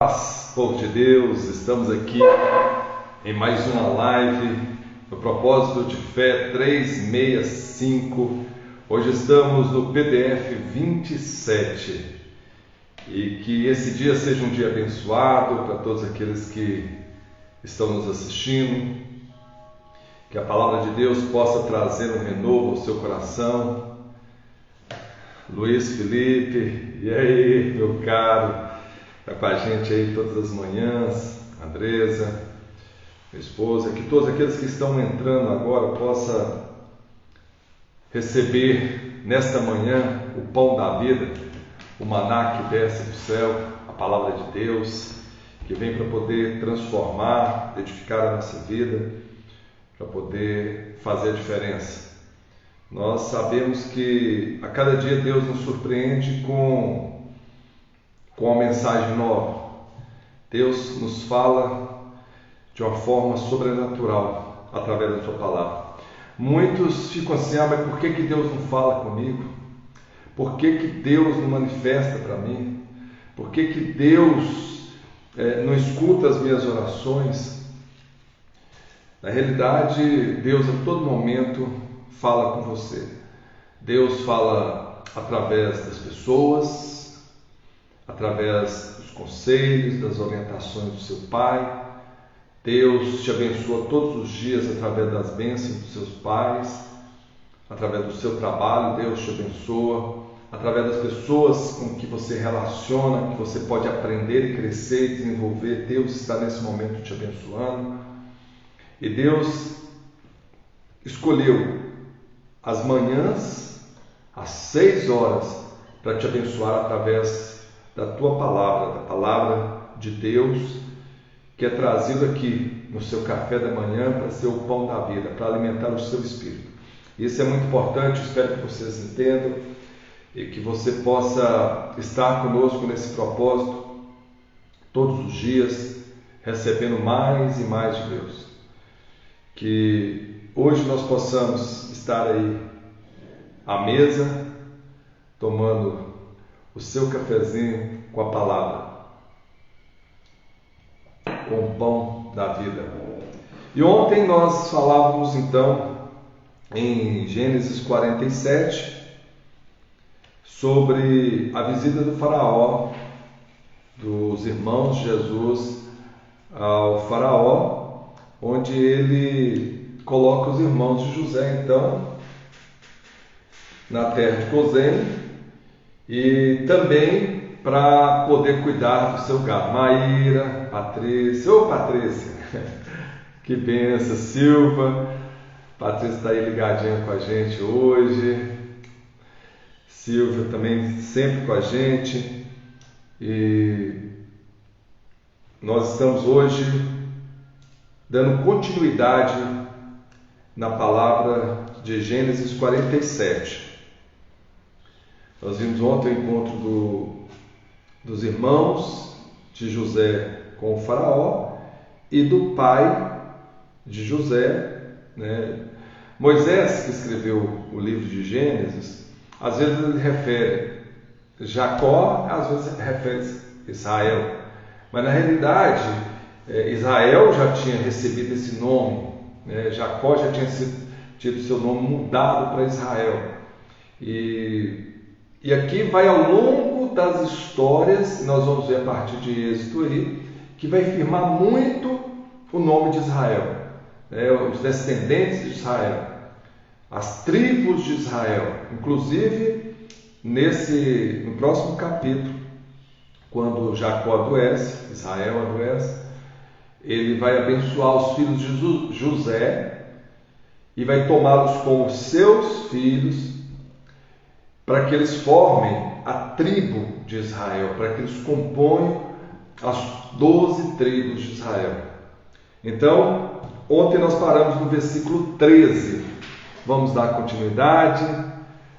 Paz, povo de Deus, estamos aqui em mais uma live no Propósito de Fé 365. Hoje estamos no PDF 27 e que esse dia seja um dia abençoado para todos aqueles que estão nos assistindo, que a palavra de Deus possa trazer um renovo ao seu coração. Luiz Felipe, e aí, meu caro? Está com a gente aí todas as manhãs, Andresa, minha esposa, que todos aqueles que estão entrando agora possam receber nesta manhã o pão da vida, o maná que desce do céu, a palavra de Deus, que vem para poder transformar, edificar a nossa vida, para poder fazer a diferença. Nós sabemos que a cada dia Deus nos surpreende com uma mensagem nova. Deus nos fala de uma forma sobrenatural através da sua palavra. Muitos ficam assim, mas por que Deus não fala comigo? Por que Deus não manifesta para mim? Por que Deus não escuta as minhas orações? Na realidade, Deus a todo momento fala com você. Deus fala através das pessoas, através dos conselhos, das orientações do seu Pai. Deus te abençoa todos os dias através das bênçãos dos seus pais, através do seu trabalho. Deus te abençoa através das pessoas com que você relaciona, que você pode aprender e crescer e desenvolver. Deus está nesse momento te abençoando. E Deus escolheu as manhãs, às 6 horas, para te abençoar através da tua palavra, da palavra de Deus, que é trazido aqui no seu café da manhã para ser o pão da vida, para alimentar o seu espírito. Isso é muito importante, espero que vocês entendam e que você possa estar conosco nesse propósito todos os dias, recebendo mais e mais de Deus. Que hoje nós possamos estar aí à mesa, tomando o seu cafezinho com a palavra, com o pão da vida. E ontem nós falávamos então em Gênesis 47 sobre a visita do faraó, dos irmãos de Jesus ao faraó, onde ele coloca os irmãos de José então na terra de Gozém, e também para poder cuidar do seu gado. Maíra, Patrícia, Patrícia, que benção, Silva, Patrícia está aí ligadinha com a gente hoje, Silvia também sempre com a gente, e nós estamos hoje dando continuidade na palavra de Gênesis 47. Nós vimos ontem o encontro dos irmãos de José com o faraó e do pai de José, né? Moisés, que escreveu o livro de Gênesis, às vezes ele refere Jacó, às vezes refere Israel, mas na realidade Israel já tinha recebido esse nome, né? Jacó já tinha tido seu nome mudado para Israel. E aqui vai ao longo das histórias, nós vamos ver a partir de Êxodo aí, que vai firmar muito o nome de Israel, né? Os descendentes de Israel, as tribos de Israel. Inclusive, no próximo capítulo, quando Jacó adoece, Israel adoece, ele vai abençoar os filhos de José e vai tomá-los como seus filhos, para que eles formem a tribo de Israel, para que eles componham as 12 tribos de Israel. Então, ontem nós paramos no versículo 13. Vamos dar continuidade.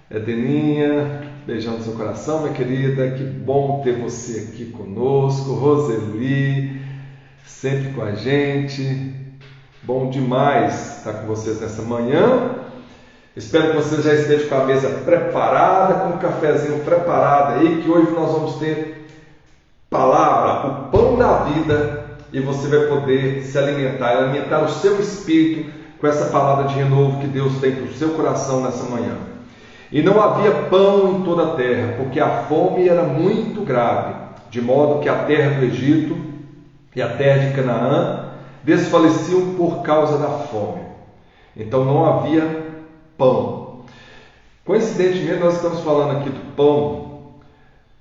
Deninha, beijão no seu coração, minha querida. Que bom ter você aqui conosco. Roseli, sempre com a gente. Bom demais estar com vocês nessa manhã. Espero que você já esteja com a mesa preparada, com um cafezinho preparado aí, que hoje nós vamos ter palavra, o pão vida e você vai poder se alimentar o seu espírito com essa palavra de renovo que Deus tem para o seu coração nessa manhã. E não havia pão em toda a terra, porque a fome era muito grave, de modo que a terra do Egito e a terra de Canaã desfaleciam por causa da fome. Então não havia pão. Coincidentemente, nós estamos falando aqui do pão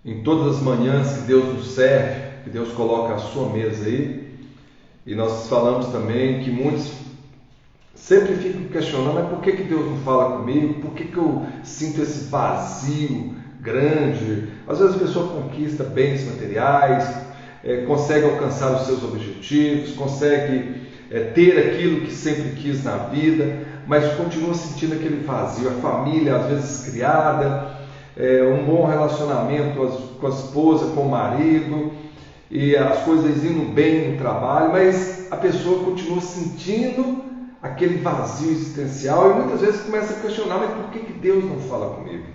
em todas as manhãs que Deus nos serve, que Deus coloca a sua mesa aí. E nós falamos também que muitos sempre ficam questionando, mas por que Deus não fala comigo? Por que eu sinto esse vazio grande? Às vezes a pessoa conquista bens materiais, consegue alcançar os seus objetivos, consegue ter aquilo que sempre quis na vida, mas continua sentindo aquele vazio. A família, às vezes criada, um bom relacionamento com a esposa, com o marido, e as coisas indo bem no trabalho, mas a pessoa continua sentindo aquele vazio existencial e muitas vezes começa a questionar, mas por que Deus não fala comigo?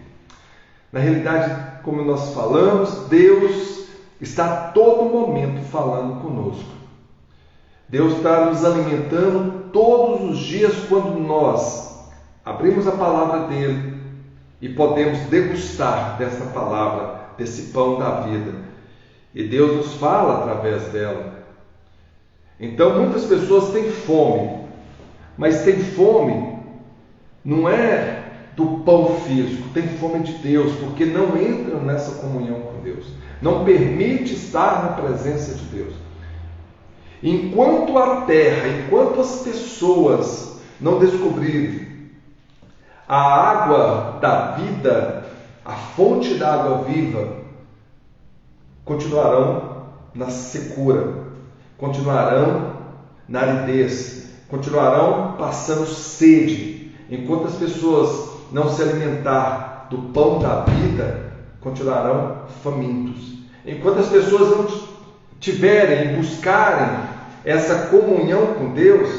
Na realidade, como nós falamos, Deus está a todo momento falando conosco. Deus está nos alimentando todos os dias quando nós abrimos a palavra dele e podemos degustar dessa palavra, desse pão da vida. E Deus nos fala através dela. Então muitas pessoas têm fome, mas tem fome não é do pão físico, tem fome de Deus, porque não entram nessa comunhão com Deus, não permite estar na presença de Deus. Enquanto a terra, enquanto as pessoas não descobrirem a água da vida, a fonte da água viva, continuarão na secura, continuarão na aridez, continuarão passando sede. Enquanto as pessoas não se alimentar do pão da vida, continuarão famintos. Enquanto as pessoas não tiverem e buscarem essa comunhão com Deus,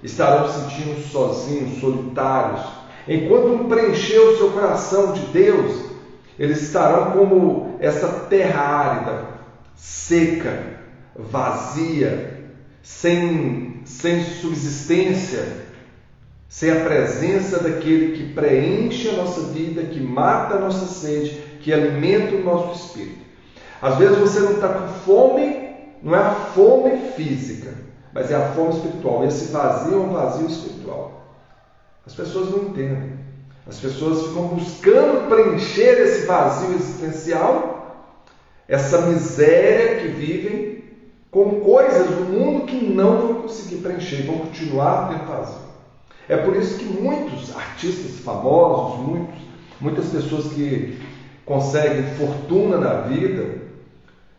estarão se sentindo sozinhos, solitários. Enquanto não preencher o seu coração de Deus, eles estarão como essa terra árida, seca, vazia, sem subsistência, sem a presença daquele que preenche a nossa vida, que mata a nossa sede, que alimenta o nosso espírito. Às vezes você não está com fome, não é a fome física, mas é a fome espiritual. Esse vazio é um vazio espiritual. As pessoas não entendem. As pessoas ficam buscando preencher esse vazio existencial, essa miséria que vivem, com coisas do mundo que não vão conseguir preencher, vão continuar tendo vazio. É por isso que muitos artistas famosos, muitas pessoas que conseguem fortuna na vida,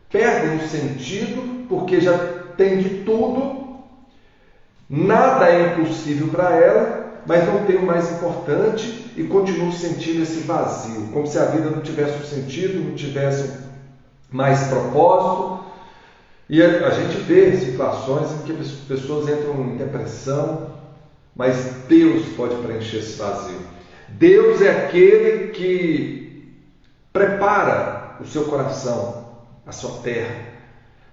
perdem o sentido porque já tem de tudo, nada é impossível para ela, mas não tem o mais importante e continuam sentindo esse vazio, como se a vida não tivesse um sentido, não tivesse mais propósito. E a gente vê situações em que as pessoas entram em depressão, mas Deus pode preencher esse vazio. Deus é aquele que prepara o seu coração, a sua terra,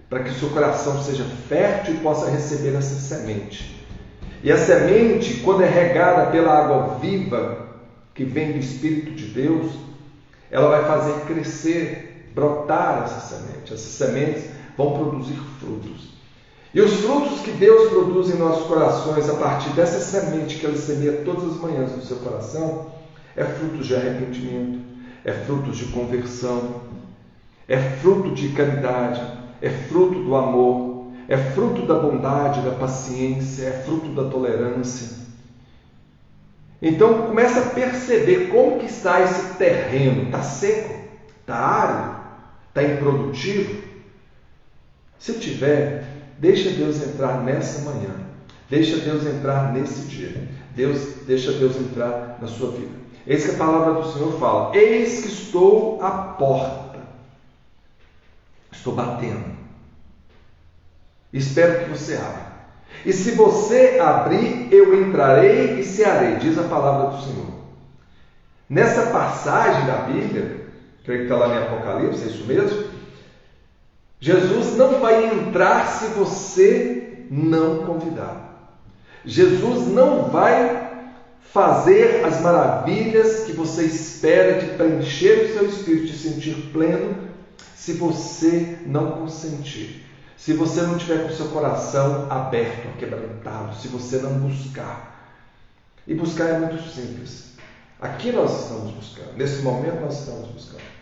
para que o seu coração seja fértil e possa receber essa semente. E a semente, quando é regada pela água viva que vem do Espírito de Deus, ela vai fazer crescer, brotar essa semente. Essas sementes vão produzir frutos. E os frutos que Deus produz em nossos corações a partir dessa semente que Ele semeia todas as manhãs no seu coração, é frutos de arrependimento, é frutos de conversão, é fruto de caridade, é fruto do amor, é fruto da bondade, da paciência, é fruto da tolerância. Então começa a perceber como que está esse terreno. Está seco? Está árido? Está improdutivo? Se tiver, deixa Deus entrar nessa manhã. Deixa Deus entrar nesse dia. Deixa Deus entrar na sua vida. Eis que a palavra do Senhor fala: eis que estou à porta. Estou batendo. Espero que você abra. E se você abrir, eu entrarei e cearei, diz a palavra do Senhor. Nessa passagem da Bíblia, creio que está lá em Apocalipse, é isso mesmo? Jesus não vai entrar se você não convidar. Jesus não vai fazer as maravilhas que você espera de preencher o seu espírito, de sentir pleno, se você não consentir. Se você não tiver com o seu coração aberto, quebrantado, se você não buscar. E buscar é muito simples. Aqui nós estamos buscando, nesse momento nós estamos buscando.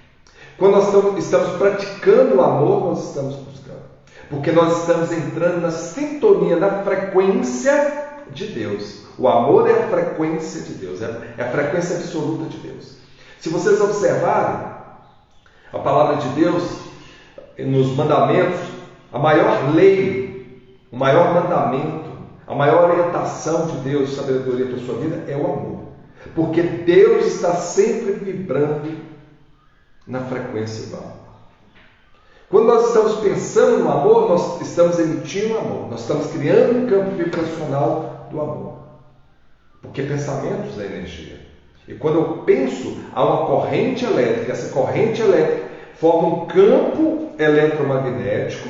Quando nós estamos praticando o amor, nós estamos buscando. Porque nós estamos entrando na sintonia, na frequência de Deus. O amor é a frequência de Deus, é a frequência absoluta de Deus. Se vocês observarem a palavra de Deus, nos mandamentos, a maior lei, o maior mandamento, a maior orientação de Deus, sabedoria para a sua vida, é o amor. Porque Deus está sempre vibrando na frequência do amor. Quando nós estamos pensando no amor, nós estamos emitindo amor. Nós estamos criando um campo vibracional do amor. Porque pensamentos é energia. E quando eu penso, há uma corrente elétrica. Essa corrente elétrica forma um campo eletromagnético,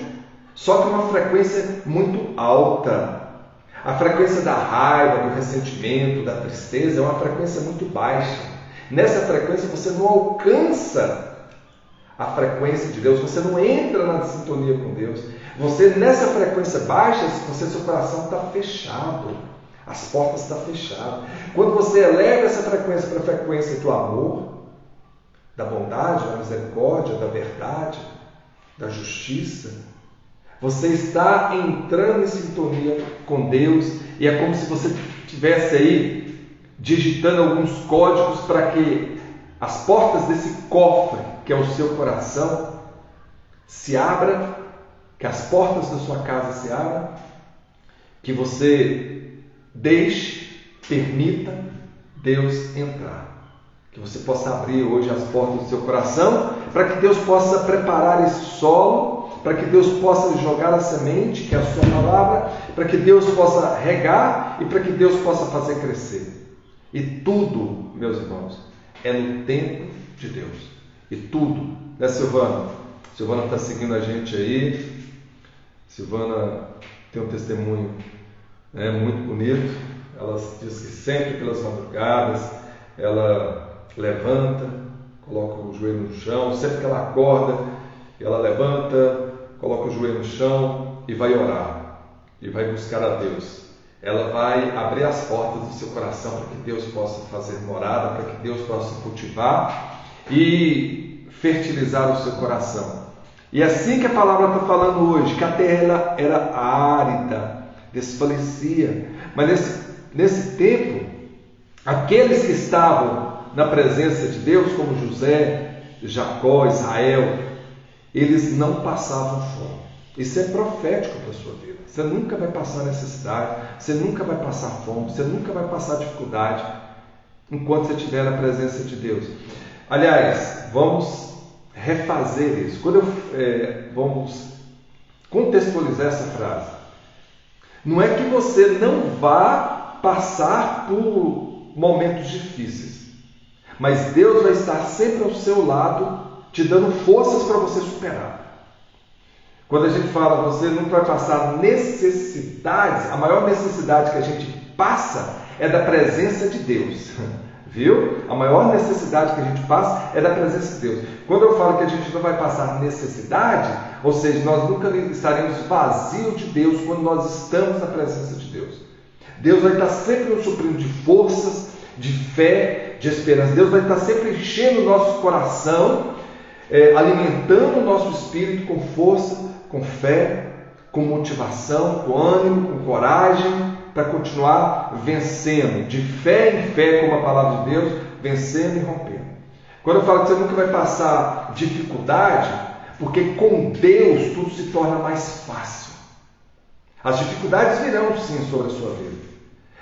só que uma frequência muito alta. A frequência da raiva, do ressentimento, da tristeza é uma frequência muito baixa. Nessa frequência você não alcança a frequência de Deus, você não entra na sintonia com Deus. Você, nessa frequência baixa, seu coração está fechado, as portas estão fechadas. Quando você eleva essa frequência para a frequência do amor, da bondade, da misericórdia, da verdade, da justiça, você está entrando em sintonia com Deus e é como se você estivesse aí digitando alguns códigos para que as portas desse cofre, que é o seu coração, se abram, que as portas da sua casa se abram, que você permita Deus entrar. Que você possa abrir hoje as portas do seu coração, para que Deus possa preparar esse solo, para que Deus possa jogar a semente, que é a sua palavra, para que Deus possa regar e para que Deus possa fazer crescer. E tudo, meus irmãos, é no tempo de Deus. E tudo, né, Silvana? Silvana está seguindo a gente aí. Silvana tem um testemunho muito bonito. Ela diz que sempre pelas madrugadas ela levanta, coloca o joelho no chão, sempre que ela acorda, ela levanta, coloca o joelho no chão e vai orar, e vai buscar a Deus. Ela vai abrir as portas do seu coração para que Deus possa fazer morada, para que Deus possa cultivar e fertilizar o seu coração. E assim que a palavra está falando hoje, que a terra era árida, desfalecia, mas nesse tempo, aqueles que estavam na presença de Deus, como José, Jacó, Israel, eles não passavam fome. Isso é profético para a sua vida. Você nunca vai passar necessidade, você nunca vai passar fome, você nunca vai passar dificuldade enquanto você estiver na presença de Deus. Aliás, vamos refazer isso. Vamos contextualizar essa frase. Não é que você não vá passar por momentos difíceis, mas Deus vai estar sempre ao seu lado, te dando forças para você superar. Quando a gente fala, você não vai passar necessidades, a maior necessidade que a gente passa é da presença de Deus. Viu? A maior necessidade que a gente passa é da presença de Deus. Quando eu falo que a gente não vai passar necessidade, ou seja, nós nunca estaremos vazios de Deus quando nós estamos na presença de Deus. Deus vai estar sempre nos suprindo de forças, de fé, de esperança. Deus vai estar sempre enchendo o nosso coração, alimentando o nosso espírito com força, com fé, com motivação, com ânimo, com coragem, para continuar vencendo, de fé em fé, como a palavra de Deus, vencendo e rompendo. Quando eu falo que você nunca vai passar dificuldade, porque com Deus tudo se torna mais fácil. As dificuldades virão sim sobre a sua vida,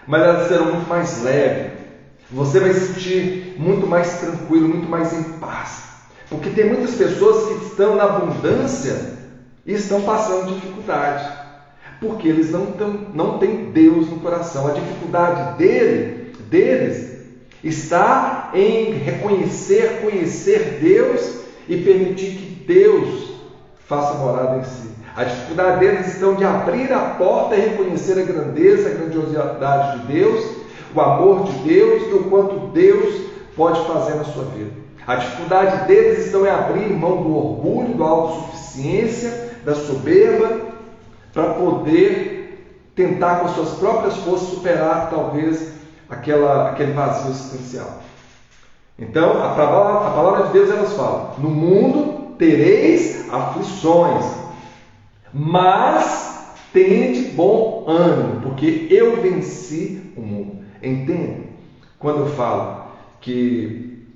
mas elas serão muito mais leves. Você vai se sentir muito mais tranquilo, muito mais em paz. Porque tem muitas pessoas que estão na abundância e estão passando dificuldade. Porque eles não têm Deus no coração. A dificuldade deles está em conhecer Deus e permitir que Deus faça morada em si. A dificuldade deles estão de abrir a porta e reconhecer a grandeza, a grandiosidade de Deus, o amor de Deus e o quanto Deus pode fazer na sua vida. A dificuldade deles estão em abrir mão do orgulho, da autossuficiência, da soberba, para poder tentar com as suas próprias forças superar talvez aquele vazio existencial. Então, a palavra de Deus elas fala: no mundo tereis aflições, mas tende bom ânimo, porque eu venci o mundo. Entende? Quando eu falo que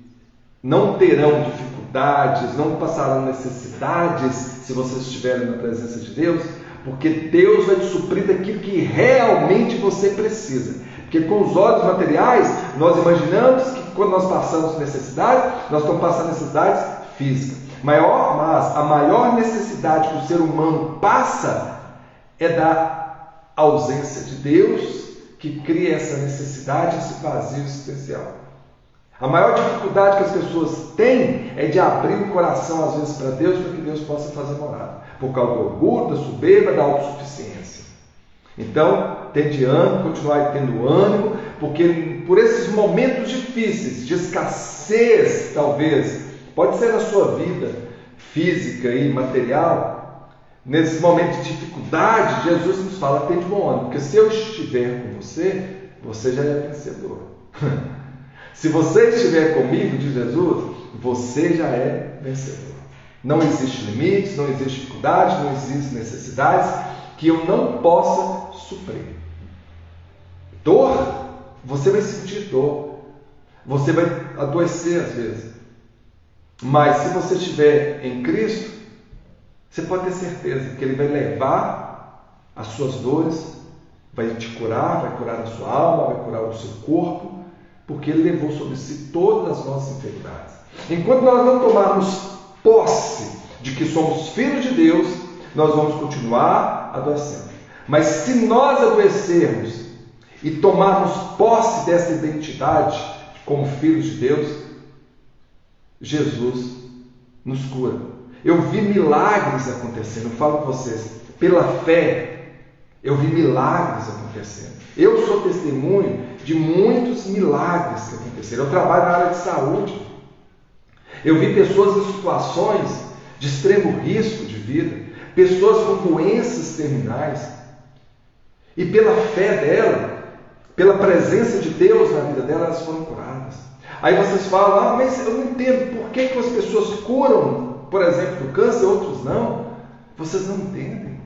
não terão dificuldades, não passarão necessidades se vocês estiverem na presença de Deus, porque Deus vai te suprir daquilo que realmente você precisa. Porque com os olhos materiais, nós imaginamos que quando nós passamos necessidades, nós estamos passando necessidades físicas. Mas a maior necessidade que o ser humano passa é da ausência de Deus, que cria essa necessidade, esse vazio existencial. A maior dificuldade que as pessoas têm é de abrir o coração, às vezes, para Deus, para que Deus possa fazer morada, por causa do orgulho, da soberba, da autossuficiência. Então, tende ânimo, continuar tendo ânimo, porque por esses momentos difíceis, de escassez, talvez, pode ser na sua vida física e material, nesses momentos de dificuldade, Jesus nos fala: tende bom ânimo, porque se eu estiver com você, você já é vencedor. Se você estiver comigo, diz Jesus, você já é vencedor. Não existe limites, não existe dificuldade, não existem necessidades que eu não possa suprir. Dor, você vai sentir dor. Você vai adoecer às vezes. Mas se você estiver em Cristo, você pode ter certeza que Ele vai levar as suas dores, vai te curar, vai curar a sua alma, vai curar o seu corpo, porque Ele levou sobre si todas as nossas enfermidades. Enquanto nós não tomarmos posse de que somos filhos de Deus, nós vamos continuar adoecendo. Mas se nós adoecermos e tomarmos posse dessa identidade como filhos de Deus, Jesus nos cura. Eu vi milagres acontecendo, eu falo com vocês, pela fé, eu vi milagres acontecendo. Eu sou testemunho de muitos milagres que aconteceram. Eu trabalho na área de saúde. Eu vi pessoas em situações de extremo risco de vida, pessoas com doenças terminais, e pela fé dela, pela presença de Deus na vida dela, elas foram curadas. Aí vocês falam: mas eu não entendo por que as pessoas curam, por exemplo, do câncer, outros não. Vocês não entendem.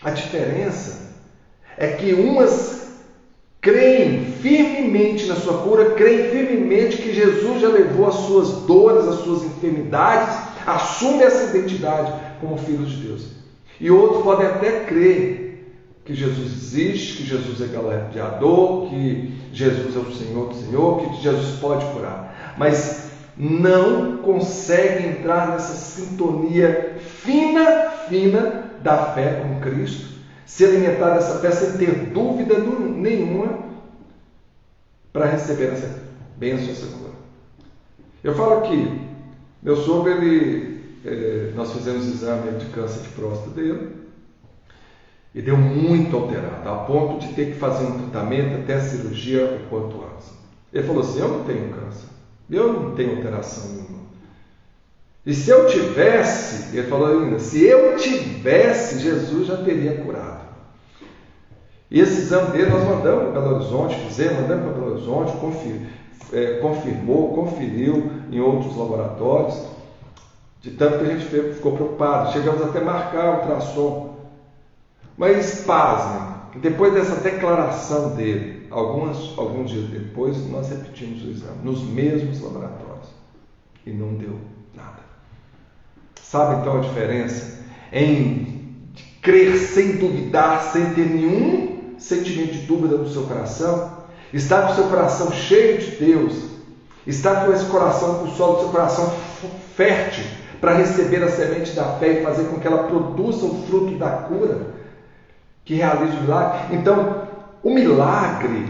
A diferença é que umas creem firmemente na sua cura, creem firmemente que Jesus já levou as suas dores, as suas enfermidades, assume essa identidade como filhos de Deus. E outros podem até crer que Jesus existe, que Jesus é galardoador, que Jesus é o Senhor do Senhor, que Jesus pode curar. Mas não conseguem entrar nessa sintonia fina da fé com Cristo, se alimentar dessa fé sem ter dúvida nenhuma para receber essa bênção, essa cura. Eu falo aqui, meu sogro, nós fizemos exame de câncer de próstata dele, e deu muito alterado, a ponto de ter que fazer um tratamento até a cirurgia o quanto antes. Ele falou assim: eu não tenho câncer, eu não tenho alteração nenhuma. E se eu tivesse, ele falou ainda, se eu tivesse, Jesus já teria curado. E esse exame dele nós mandamos para Belo Horizonte, mandamos para Belo Horizonte, confirmou, conferiu em outros laboratórios, de tanto que a gente ficou preocupado. Chegamos até a marcar o ultrassom. Mas pasmem, depois dessa declaração dele, alguns dias depois, nós repetimos o exame, nos mesmos laboratórios, e não deu nada. Sabe então a diferença em crer sem duvidar, sem ter nenhum sentimento de dúvida no seu coração? Estar com o seu coração cheio de Deus, estar com esse coração, com o solo do seu coração fértil, para receber a semente da fé e fazer com que ela produza o fruto da cura, que realiza o milagre. Então, o milagre,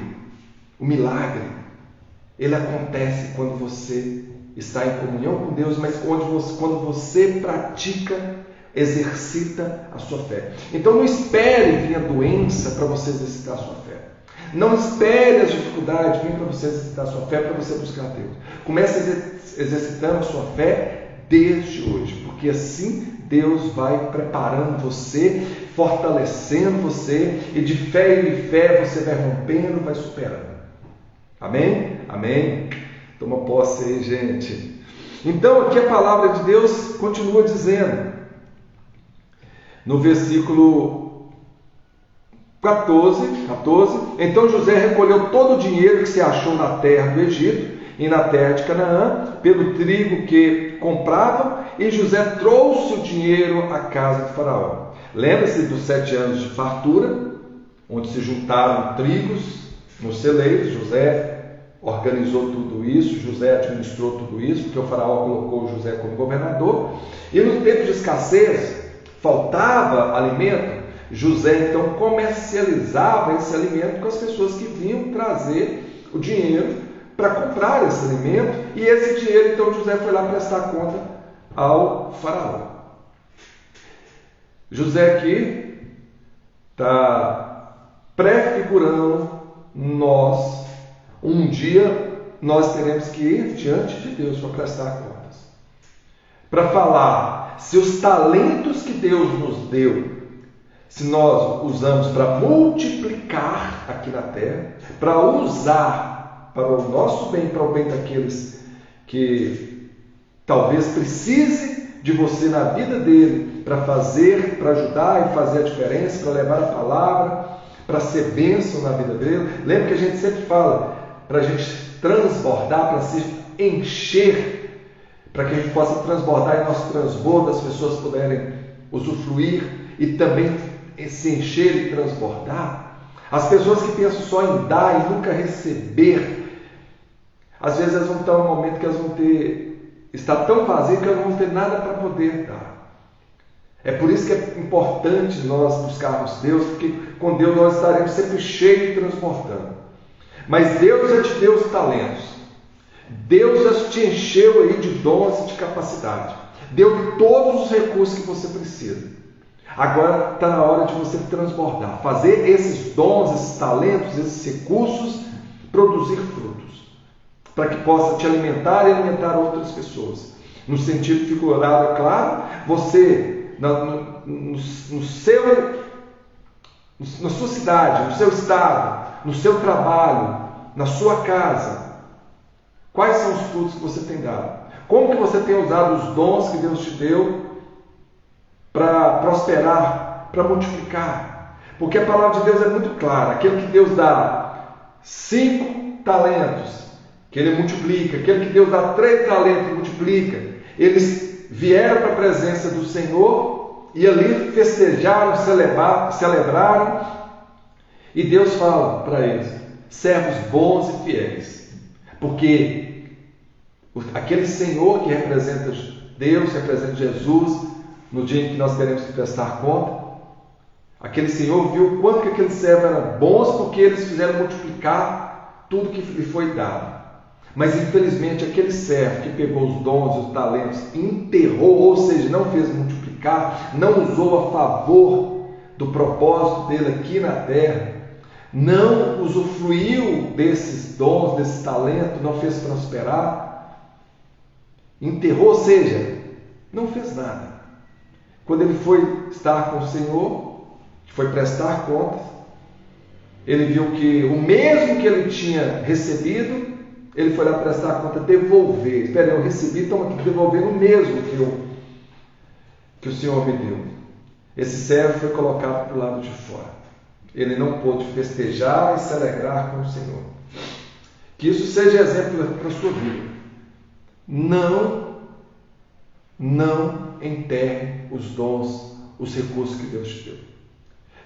ele acontece quando você está em comunhão com Deus, mas quando você pratica Exercita a sua fé. Então não espere vir a doença para você exercitar a sua fé. Não espere as dificuldades vir para você exercitar a sua fé, para você buscar Deus. Comece exercitando a sua fé desde hoje, porque assim Deus vai preparando você, fortalecendo você, e de fé em fé você vai rompendo, vai superando. Amém? Amém? Toma posse aí, gente. Então aqui a palavra de Deus continua dizendo, no versículo 14, então José recolheu todo o dinheiro que se achou na terra do Egito e na terra de Canaã, pelo trigo que compravam, e José trouxe o dinheiro à casa de Faraó. Lembra-se dos 7 anos de fartura, onde se juntaram trigos nos celeiros. José organizou tudo isso, José administrou tudo isso, porque o Faraó colocou José como governador. E no tempo de escassez, faltava alimento, José então comercializava esse alimento com as pessoas que vinham trazer o dinheiro para comprar esse alimento, e esse dinheiro então José foi lá prestar conta ao Faraó. José aqui está prefigurando nós, um dia nós teremos que ir diante de Deus para prestar contas, para falar se os talentos que Deus nos deu, se nós usamos para multiplicar aqui na terra, para usar para o nosso bem, para o bem daqueles que talvez precise de você na vida dele, para fazer, para ajudar e fazer a diferença, para levar a palavra, para ser bênção na vida dele. Lembra que a gente sempre fala para a gente transbordar, para se encher, para que a gente possa transbordar e nosso transbordo as pessoas puderem usufruir e também se encher e transbordar. As pessoas que pensam só em dar e nunca receber, às vezes elas vão estar em um momento que elas vão estar tão vazias que elas não vão ter nada para poder dar. É por isso que é importante nós buscarmos Deus, porque com Deus nós estaremos sempre cheios e transbordando. Mas Deus já te deu os talentos, Deus já te encheu aí de dons e de capacidade, deu todos os recursos que você precisa. Agora está na hora de você transbordar, fazer esses dons, esses talentos, esses recursos produzir frutos, para que possa te alimentar e alimentar outras pessoas. No sentido figurado, é claro, você, na sua cidade, no seu estado, no seu trabalho, na sua casa, quais são os frutos que você tem dado? Como que você tem usado os dons que Deus te deu para prosperar, para multiplicar? Porque a palavra de Deus é muito clara. Aquele que Deus dá 5 talentos, que Ele multiplica. Aquele que Deus dá 3 talentos, multiplica. Eles vieram para a presença do Senhor e ali festejaram, celebraram. E Deus fala para eles: servos bons e fiéis. Porque aquele Senhor que representa Deus, representa Jesus, no dia em que nós teremos que prestar conta, aquele Senhor viu o quanto que aqueles servos eram bons, porque eles fizeram multiplicar tudo que lhe foi dado. Mas infelizmente aquele servo que pegou os dons e os talentos e enterrou, ou seja, não fez multiplicar, não usou a favor do propósito dele aqui na terra, não usufruiu desses dons, desses talentos, não fez prosperar, enterrou, ou seja, não fez nada. Quando ele foi estar com o Senhor, foi prestar contas, ele viu que o mesmo que ele tinha recebido, ele foi lá prestar conta, devolver. Espera, eu recebi, então aqui devolvendo o mesmo que o Senhor me deu. Esse servo foi colocado para o lado de fora. Ele não pôde festejar e se alegrar com o Senhor. Que isso seja exemplo para a sua vida. Não enterre os dons, os recursos que Deus te deu.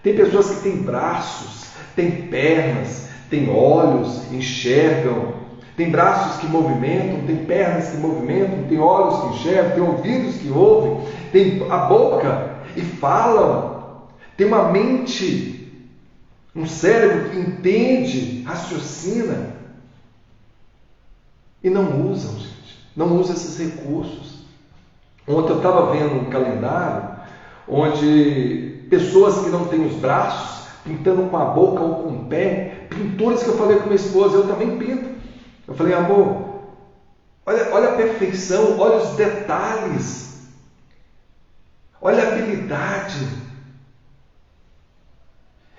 Tem pessoas que têm braços, têm pernas, têm olhos, enxergam, tem braços que movimentam, tem pernas que movimentam, tem olhos que enxergam, tem ouvidos que ouvem, tem a boca e falam, tem uma mente, um cérebro que entende, raciocina, e não usam, gente, não usam esses recursos. Ontem eu estava vendo um calendário onde pessoas que não têm os braços, pintando com a boca ou com o pé, pintores que eu falei com minha esposa, eu também pinto. Eu falei, amor, olha a perfeição, olha os detalhes, olha a habilidade.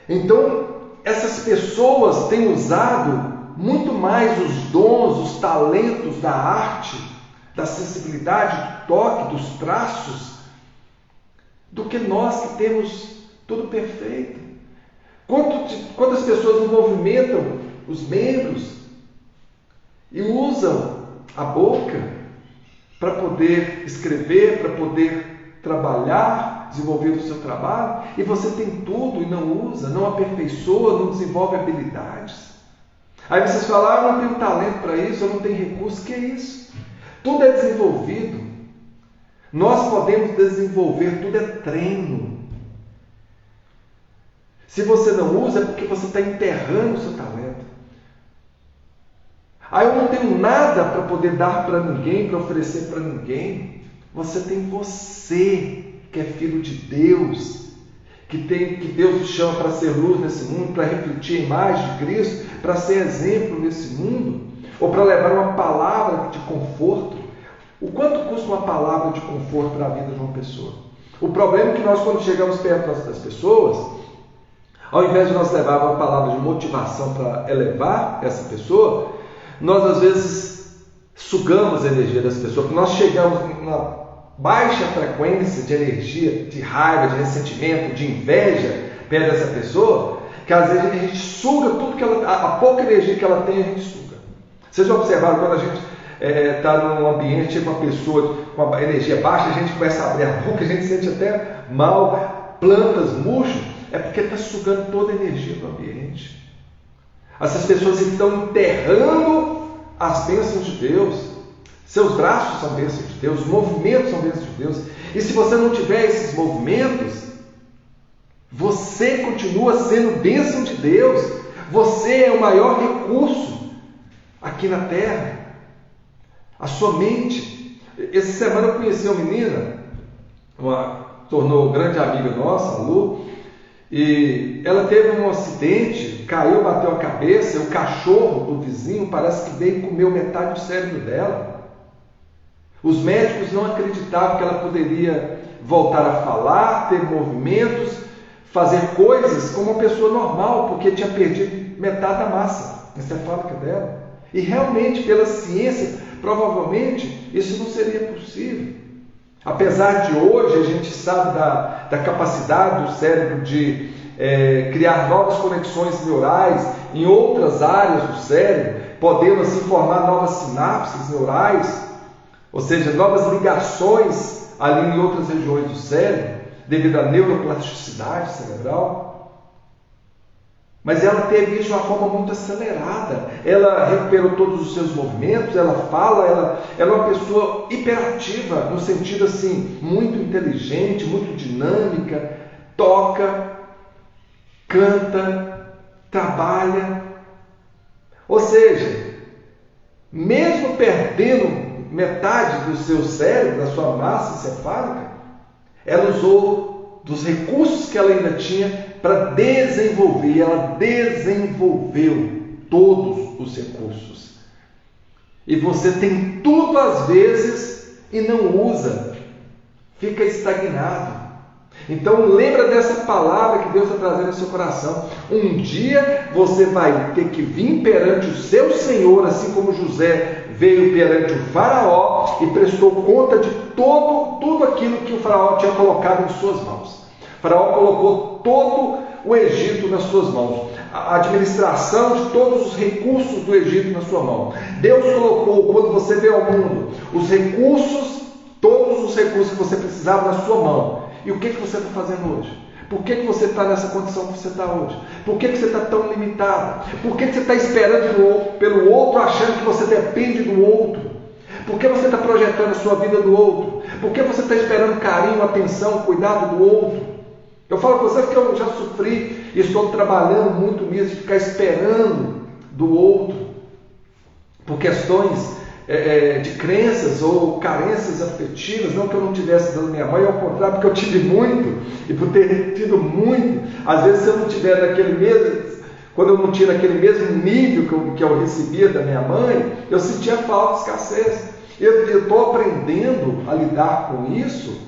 Então, essas pessoas têm usado muito mais os dons, os talentos da arte, da sensibilidade, do toque, dos traços, do que nós que temos tudo perfeito. Quantas pessoas não movimentam os membros e usam a boca para poder escrever, para poder trabalhar, desenvolver o seu trabalho, e você tem tudo e não usa, não aperfeiçoa, não desenvolve habilidades. Aí vocês falam, eu não tenho talento para isso, eu não tenho recurso. Que é isso? Tudo é desenvolvido. Nós podemos desenvolver, tudo é treino. Se você não usa, é porque você está enterrando o seu talento. Ah, eu não tenho nada para poder dar para ninguém, para oferecer para ninguém. Você tem você, que é filho de Deus, que Deus te chama para ser luz nesse mundo, para refletir a imagem de Cristo, para ser exemplo nesse mundo, ou para levar uma palavra de conforto. O quanto custa uma palavra de conforto para a vida de uma pessoa? O problema é que nós, quando chegamos perto das pessoas, ao invés de nós levar uma palavra de motivação para elevar essa pessoa, nós às vezes sugamos a energia das pessoas, porque nós chegamos na baixa frequência de energia, de raiva, de ressentimento, de inveja perto dessa pessoa, que às vezes a gente suga tudo que ela, a pouca energia que ela tem, a gente suga. Vocês já observaram quando a gente está num ambiente com uma pessoa com a energia baixa, a gente começa a abrir a boca, a gente sente até mal, plantas murcham, é porque está sugando toda a energia do ambiente. Essas pessoas estão enterrando as bênçãos de Deus. Seus braços são bênçãos de Deus, os movimentos são bênçãos de Deus. E se você não tiver esses movimentos, você continua sendo bênção de Deus. Você é o maior recurso aqui na terra. A sua mente. Essa semana eu conheci uma menina, tornou grande amiga nossa, a Lu, e ela teve um acidente, caiu, bateu a cabeça, e o cachorro do vizinho parece que veio e comeu metade do cérebro dela. Os médicos não acreditavam que ela poderia voltar a falar, ter movimentos, fazer coisas como uma pessoa normal, porque tinha perdido metade da massa encefálica dela. E realmente, pela ciência, provavelmente isso não seria possível. Apesar de hoje a gente sabe da capacidade do cérebro de criar novas conexões neurais em outras áreas do cérebro, podendo assim formar novas sinapses neurais, ou seja, novas ligações ali em outras regiões do cérebro, devido à neuroplasticidade cerebral. Mas ela teve isso de uma forma muito acelerada. Ela recuperou todos os seus movimentos, ela fala, ela é uma pessoa hiperativa, no sentido assim, muito inteligente, muito dinâmica, toca, canta, trabalha. Ou seja, mesmo perdendo metade do seu cérebro, da sua massa encefálica, ela usou dos recursos que ela ainda tinha para desenvolver. Ela desenvolveu todos os recursos. E você tem tudo às vezes e não usa, fica estagnado. Então lembra dessa palavra que Deus está trazendo no seu coração. Um dia você vai ter que vir perante o seu Senhor, assim como José veio perante o faraó e prestou conta de tudo aquilo que o faraó tinha colocado em suas mãos. O faraó colocou todo o Egito nas suas mãos, a administração de todos os recursos do Egito na sua mão. Deus colocou, quando você veio ao mundo, os recursos, todos os recursos que você precisava na sua mão. E o que você está fazendo hoje? Por que você está nessa condição que você está hoje? Por que você está tão limitado? Por que você está esperando pelo outro, achando que você depende do outro? Por que você está projetando a sua vida do outro? Por que você está esperando carinho, atenção, cuidado do outro? Eu falo com vocês que eu já sofri e estou trabalhando muito nisso, de ficar esperando do outro, por questões de crenças ou carências afetivas, não que eu não tivesse dando minha mãe, ao contrário, porque eu tive muito, e por ter tido muito, às vezes se eu não tiver daquele mesmo, quando eu não tinha aquele mesmo nível que eu recebia da minha mãe, eu sentia falta, escassez. Eu estou aprendendo a lidar com isso,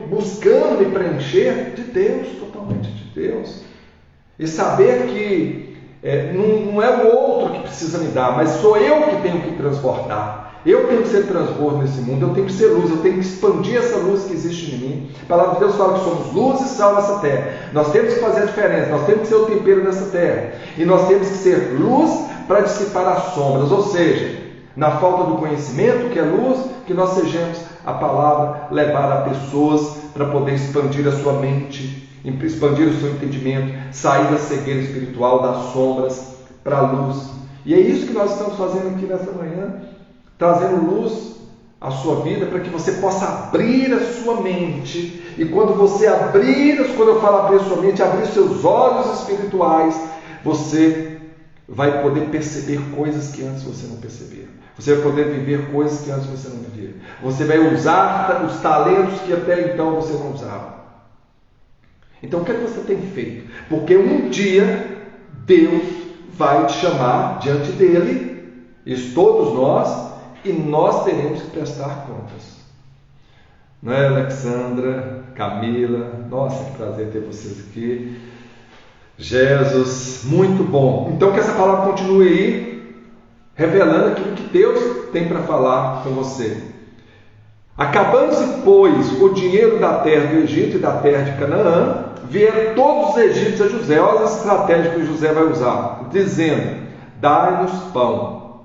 buscando me preencher de Deus, totalmente de Deus, e saber que não é o outro que precisa me dar, mas sou eu que tenho que transbordar. Eu tenho que ser transbordo nesse mundo, eu tenho que ser luz, eu tenho que expandir essa luz que existe em mim. A palavra de Deus fala que somos luz e sal nessa terra. Nós temos que fazer a diferença, nós temos que ser o tempero dessa terra. E nós temos que ser luz para dissipar as sombras, ou seja, na falta do conhecimento, que é luz, que nós sejamos a palavra levar a pessoas para poder expandir a sua mente, expandir o seu entendimento, sair da cegueira espiritual, das sombras para a luz. E é isso que nós estamos fazendo aqui nessa manhã, trazendo luz à sua vida para que você possa abrir a sua mente. E quando você quando eu falo abrir a sua mente, abrir seus olhos espirituais, você vai poder perceber coisas que antes você não percebia. Você vai poder viver coisas que antes você não vivia. Você vai usar os talentos que até então você não usava. Então o que é que você tem feito? Porque um dia Deus vai te chamar diante dele, todos nós, e nós teremos que prestar contas. Não é, Alexandra, Camila? Nossa, que prazer ter vocês aqui. Jesus, muito bom. Então que essa palavra continue aí, revelando aquilo que Deus tem para falar com você. Acabando-se, pois, o dinheiro da terra do Egito e da terra de Canaã, vieram todos os egípcios a José. Olha a estratégia que José vai usar, dizendo: dai-nos pão,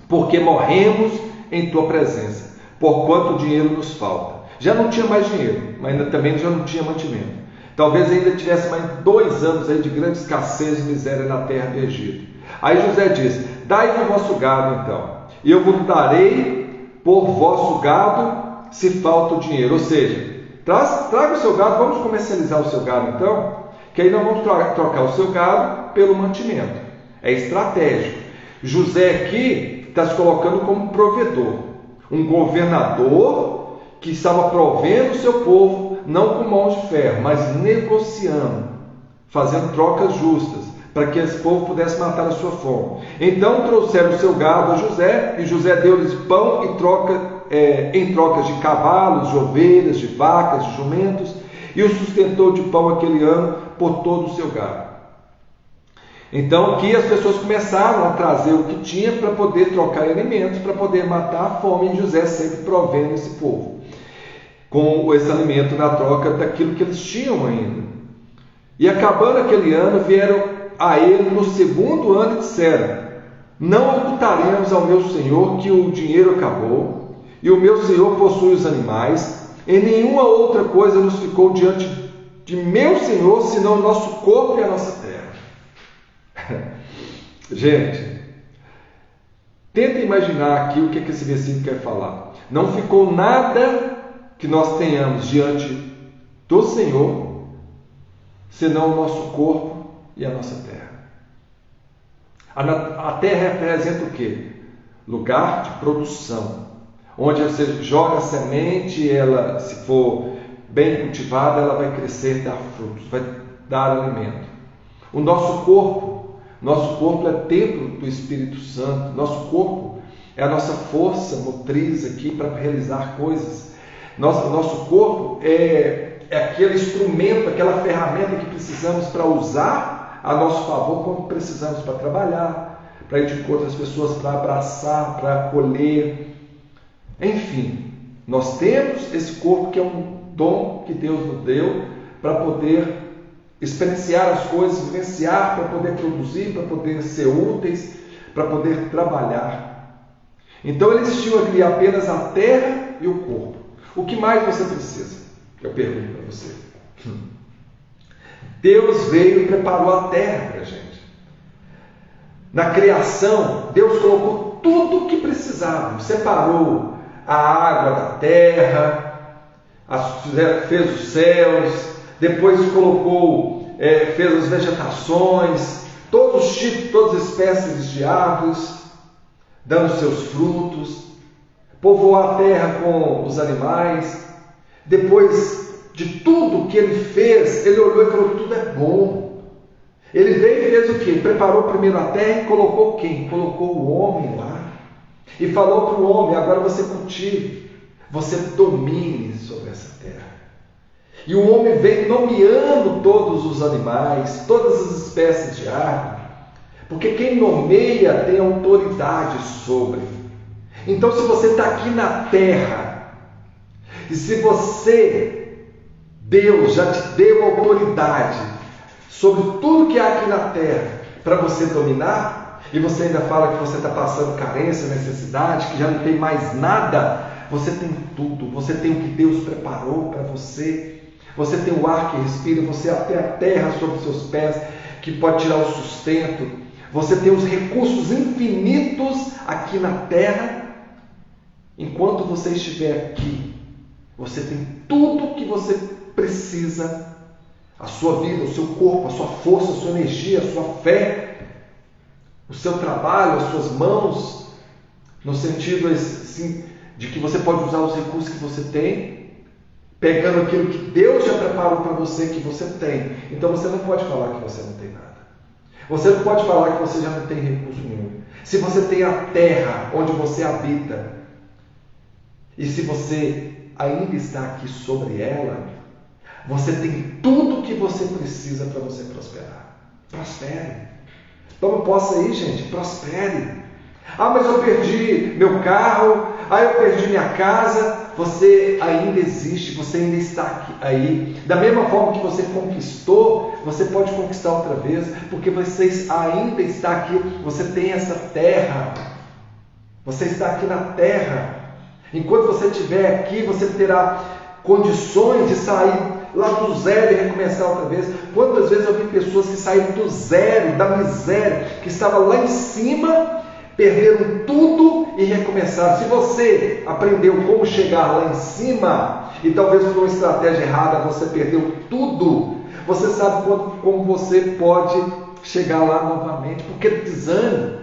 porque morremos em tua presença, porquanto o dinheiro nos falta. Já não tinha mais dinheiro, mas ainda também já não tinha mantimento. Talvez ainda tivesse mais 2 anos aí de grande escassez e miséria na terra do Egito. Aí José diz: dai-me o vosso gado então, e eu vos darei por vosso gado se falta o dinheiro. Ou seja, traga o seu gado, vamos comercializar o seu gado então, que aí nós vamos trocar o seu gado pelo mantimento. É estratégico. José aqui está se colocando como provedor, um governador que estava provendo o seu povo, não com mãos de ferro, mas negociando, fazendo trocas justas, para que esse povo pudesse matar a sua fome. Então trouxeram o seu gado a José, e José deu-lhes pão em trocas de cavalos, de ovelhas, de vacas, de jumentos, e o sustentou de pão aquele ano por todo o seu gado. Então que as pessoas começaram a trazer o que tinha para poder trocar alimentos, para poder matar a fome, e José sempre provendo esse povo com esse alimento na troca daquilo que eles tinham ainda. E acabando aquele ano, vieram a ele no 2º ano e disseram: não ocultaremos ao meu senhor que o dinheiro acabou, e o meu senhor possui os animais, e nenhuma outra coisa nos ficou diante de meu senhor, senão o nosso corpo e a nossa terra. Gente, tenta imaginar aqui o que esse versículo quer falar. Não ficou nada que nós tenhamos diante do Senhor, senão o nosso corpo e a nossa terra. A terra representa o quê? Lugar de produção, onde você joga a semente, ela, se for bem cultivada, ela vai crescer e dar frutos, vai dar alimento. O nosso corpo é templo do Espírito Santo. Nosso corpo é a nossa força motriz aqui para realizar coisas. Nosso corpo é aquele instrumento, aquela ferramenta que precisamos para usar a nosso favor quando precisamos para trabalhar, para ir de encontro às pessoas, para abraçar, para acolher. Enfim, nós temos esse corpo que é um dom que Deus nos deu para poder experienciar as coisas, vivenciar, para poder produzir, para poder ser úteis, para poder trabalhar. Então eles tinham aqui apenas a terra e o corpo. O que mais você precisa? Eu pergunto para você. Deus veio e preparou a terra para a gente. Na criação, Deus colocou tudo o que precisava. Separou a água da terra, fez os céus, depois fez as vegetações, todos os tipos, todas as espécies de árvores, dando seus frutos, povoou a terra com os animais. Depois de tudo que ele fez, ele olhou e falou: tudo é bom. Ele veio e fez o quê? Preparou primeiro a terra e colocou quem? Colocou o homem lá. E falou para o homem: agora você cultive, você domine sobre essa terra. E o homem veio nomeando todos os animais, todas as espécies de árvore, porque quem nomeia tem autoridade sobre. Então, se você está aqui na terra, e se Deus já te deu autoridade sobre tudo que há aqui na terra para você dominar, e você ainda fala que você está passando carência, necessidade, que já não tem mais nada, você tem tudo, você tem o que Deus preparou para você. Você tem o ar que respira, você tem a terra sob seus pés, que pode tirar o sustento. Você tem os recursos infinitos aqui na terra. Enquanto você estiver aqui, você tem tudo o que você precisa. A sua vida, o seu corpo, a sua força, a sua energia, a sua fé, o seu trabalho, as suas mãos, no sentido assim, de que você pode usar os recursos que você tem, pegando aquilo que Deus já preparou para você, que você tem. Então você não pode falar que você não tem nada. Você não pode falar que você já não tem recurso nenhum. Se você tem a terra onde você habita, e se você ainda está aqui sobre ela, você tem tudo o que você precisa para você prosperar. Prospere. Tome posse aí, gente. Prospere. Ah, mas eu perdi meu carro. Ah, eu perdi minha casa. Você ainda existe, você ainda está aqui, aí. Da mesma forma que você conquistou, você pode conquistar outra vez, porque você ainda está aqui, você tem essa terra. Você está aqui na terra. Enquanto você estiver aqui, você terá condições de sair lá do zero e recomeçar outra vez. Quantas vezes eu vi pessoas que saíram do zero, da miséria, que estava lá em cima, perderam tudo e recomeçaram. Se você aprendeu como chegar lá em cima, e talvez por uma estratégia errada você perdeu tudo, você sabe como você pode chegar lá novamente. Por que desânimo?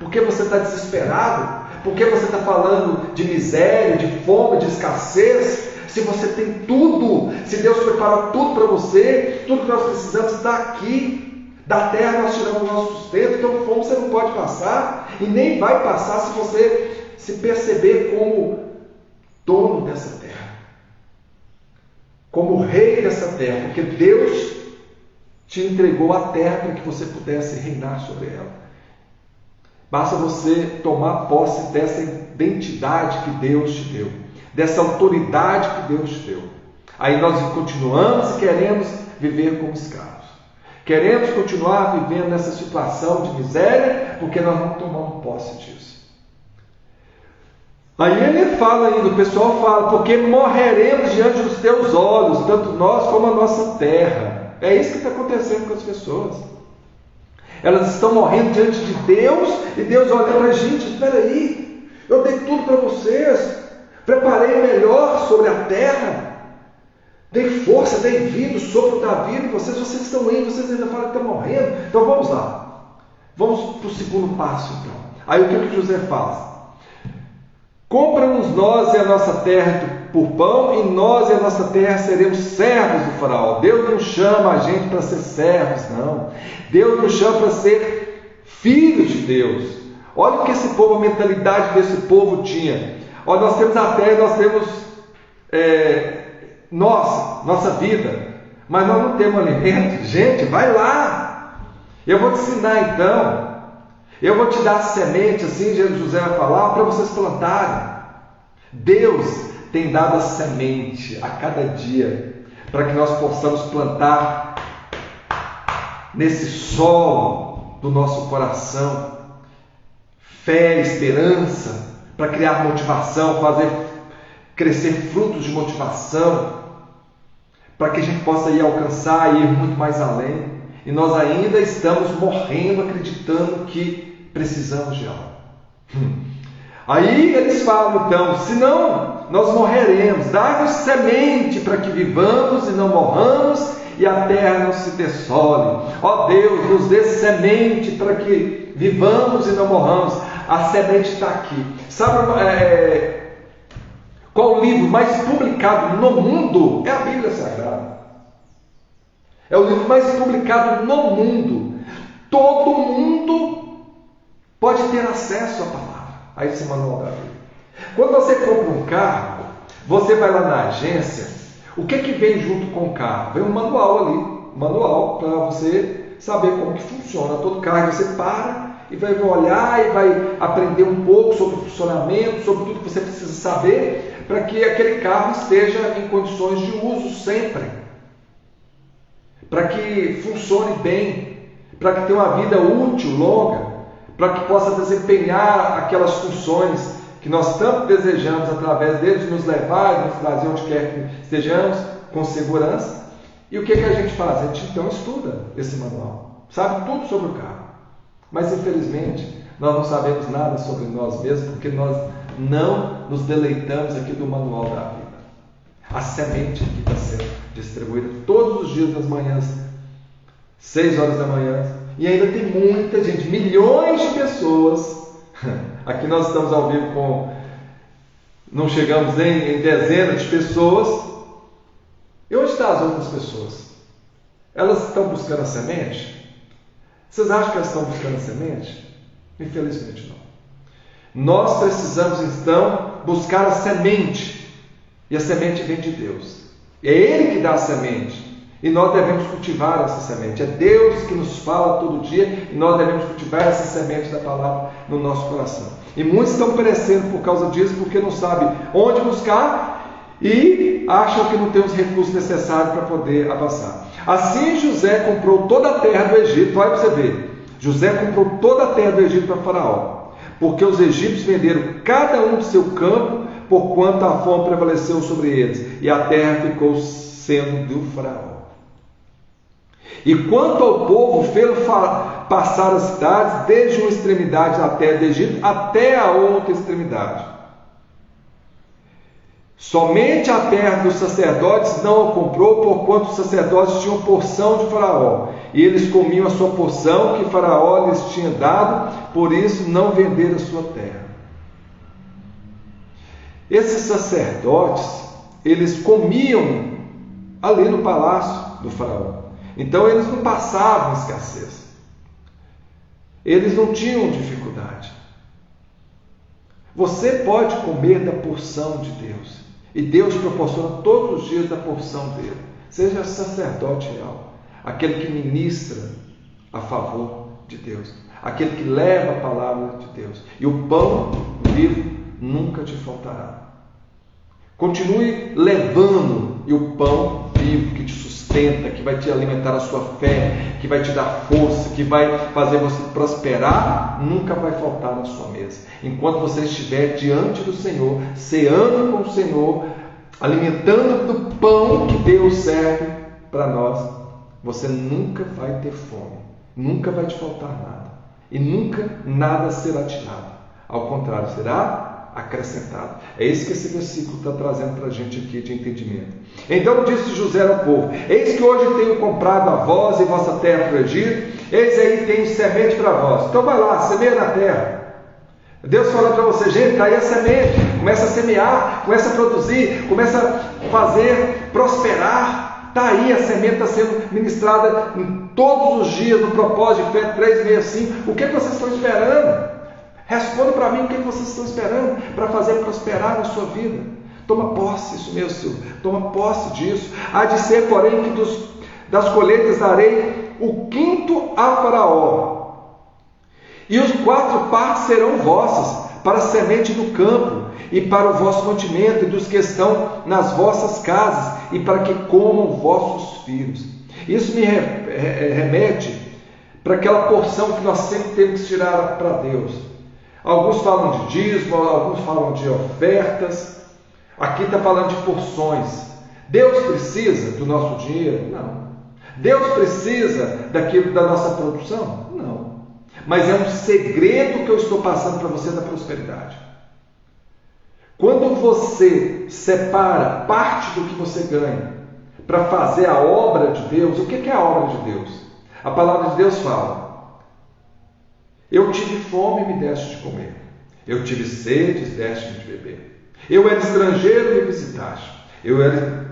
Por que você está desesperado? Por que você está falando de miséria, de fome, de escassez? Se você tem tudo, se Deus preparou tudo para você, tudo que nós precisamos está aqui. Da terra nós tiramos o nosso sustento, então fome você não pode passar, e nem vai passar se você se perceber como dono dessa terra, como rei dessa terra, porque Deus te entregou a terra para que você pudesse reinar sobre ela. Basta você tomar posse dessa identidade que Deus te deu, dessa autoridade que Deus te deu. Aí nós continuamos e queremos viver como escravos. Queremos continuar vivendo nessa situação de miséria, porque nós não tomamos posse disso. Aí ele fala ainda, o pessoal fala, porque morreremos diante dos teus olhos, tanto nós como a nossa terra. É isso que está acontecendo com as pessoas. Elas estão morrendo diante de Deus, e Deus olha para a gente: espera aí, eu dei tudo para vocês, preparei o melhor sobre a terra, dei força, dei vida, o sopro da vida, e vocês estão aí, vocês ainda falam que estão morrendo. Então vamos lá, vamos para o segundo passo então. Aí o que José faz? Compra-nos nós e a nossa terra por pão, e nós e a nossa terra seremos servos do faraó. Deus não chama a gente para ser servos, não. Deus nos chama para ser filhos de Deus. Olha o que esse povo, a mentalidade desse povo tinha. Olha, nós temos a terra, nós temos nossa vida, mas nós não temos alimento. Gente, vai lá, eu vou te ensinar então, eu vou te dar a semente, assim José vai falar, para vocês plantarem. Deus tem dado a semente a cada dia, para que nós possamos plantar nesse solo do nosso coração fé, esperança, para criar motivação, fazer crescer frutos de motivação, para que a gente possa ir alcançar e ir muito mais além. E nós ainda estamos morrendo acreditando que precisamos de algo. Aí eles falam então: senão nós morreremos, dá-nos semente para que vivamos e não morramos, e a terra não se dessole. Ó Deus, nos dê semente para que vivamos e não morramos. a semente está aqui. Sabe qual o livro mais publicado no mundo? É a Bíblia Sagrada. É o livro mais publicado no mundo. Todo mundo pode ter acesso à palavra, a esse manual da Bíblia. Quando você compra um carro, você vai lá na agência, o que vem junto com o carro? Vem um manual ali, manual para você saber como que funciona todo carro. Você para e vai olhar e vai aprender um pouco sobre o funcionamento, sobre tudo que você precisa saber para que aquele carro esteja em condições de uso sempre, para que funcione bem, para que tenha uma vida útil, longa, para que possa desempenhar aquelas funções que nós tanto desejamos através dele, de nos levar e nos trazer onde quer que estejamos, com segurança. E o que a gente faz? A gente então estuda esse manual, sabe tudo sobre o carro. Mas infelizmente nós não sabemos nada sobre nós mesmos, porque nós não nos deleitamos aqui do manual da vida. A semente que está sendo distribuída todos os dias das manhãs, 6 horas da manhã, e ainda tem muita gente, milhões de pessoas. Aqui nós estamos ao vivo com, não chegamos em dezenas de pessoas. E onde estão as outras pessoas? Elas estão buscando a semente? Vocês acham que elas estão buscando a semente? Infelizmente não. Nós precisamos então buscar a semente. E a semente vem de Deus. É Ele que dá a semente. E nós devemos cultivar essa semente. É Deus que nos fala todo dia e nós devemos cultivar essa semente da palavra no nosso coração. E muitos estão perecendo por causa disso, porque não sabem onde buscar e acham que não tem os recursos necessários para poder avançar. Assim José comprou toda a terra do Egito. Vai para você ver. José comprou toda a terra do Egito para Faraó, porque os egípcios venderam cada um do seu campo, porquanto a fome prevaleceu sobre eles, e a terra ficou sendo do Faraó. E quanto ao povo, fê-lo passar as cidades, desde uma extremidade da terra do Egito até a outra extremidade. Somente a terra dos sacerdotes não a comprou, porquanto os sacerdotes tinham porção de Faraó, e eles comiam a sua porção que Faraó lhes tinha dado, por isso não venderam a sua terra. Esses sacerdotes, eles comiam ali no palácio do Faraó. Então eles não passavam escassez. Eles não tinham dificuldade. Você pode comer da porção de Deus. E Deus proporciona todos os dias da porção dele. Seja sacerdote real, aquele que ministra a favor de Deus, aquele que leva a palavra de Deus. E o pão vivo nunca te faltará. Continue levando, e o pão vivo que te sustenta, que vai te alimentar a sua fé, que vai te dar força, que vai fazer você prosperar, nunca vai faltar na sua mesa. Enquanto você estiver diante do Senhor, ceando com o Senhor, alimentando do pão que Deus serve para nós, você nunca vai ter fome, nunca vai te faltar nada, e nunca nada será tirado. Ao contrário, será acrescentado. É isso que esse versículo está trazendo para a gente aqui de entendimento. Então disse José ao povo: eis que hoje tenho comprado a vós e vossa terra para o Egito, eis aí tenho semente para vós. Então vai lá, semeia na terra. Deus fala para você: gente, está aí a semente, começa a semear, começa a produzir, começa a fazer prosperar. Está aí, a semente está sendo ministrada em todos os dias no propósito de fé 365. O que vocês estão esperando? Responda para mim o que vocês estão esperando para fazer prosperar a sua vida. Toma posse, isso mesmo, Senhor. Toma posse disso. Há de ser, porém, que das colheitas darei o quinto a Faraó, e os 4 partes serão vossas, para a semente do campo, e para o vosso mantimento, e dos que estão nas vossas casas, e para que comam vossos filhos. Isso me remete para aquela porção que nós sempre temos que tirar para Deus. Alguns falam de dízimo, alguns falam de ofertas. Aqui está falando de porções. Deus precisa do nosso dinheiro? Não. Deus precisa daquilo da nossa produção? Não. Mas é um segredo que eu estou passando para você da prosperidade. Quando você separa parte do que você ganha para fazer a obra de Deus, o que é a obra de Deus? A palavra de Deus fala: Eu tive fome e me deste de comer. Eu tive sede e deste-me de beber. Eu era estrangeiro e me visitaste. Eu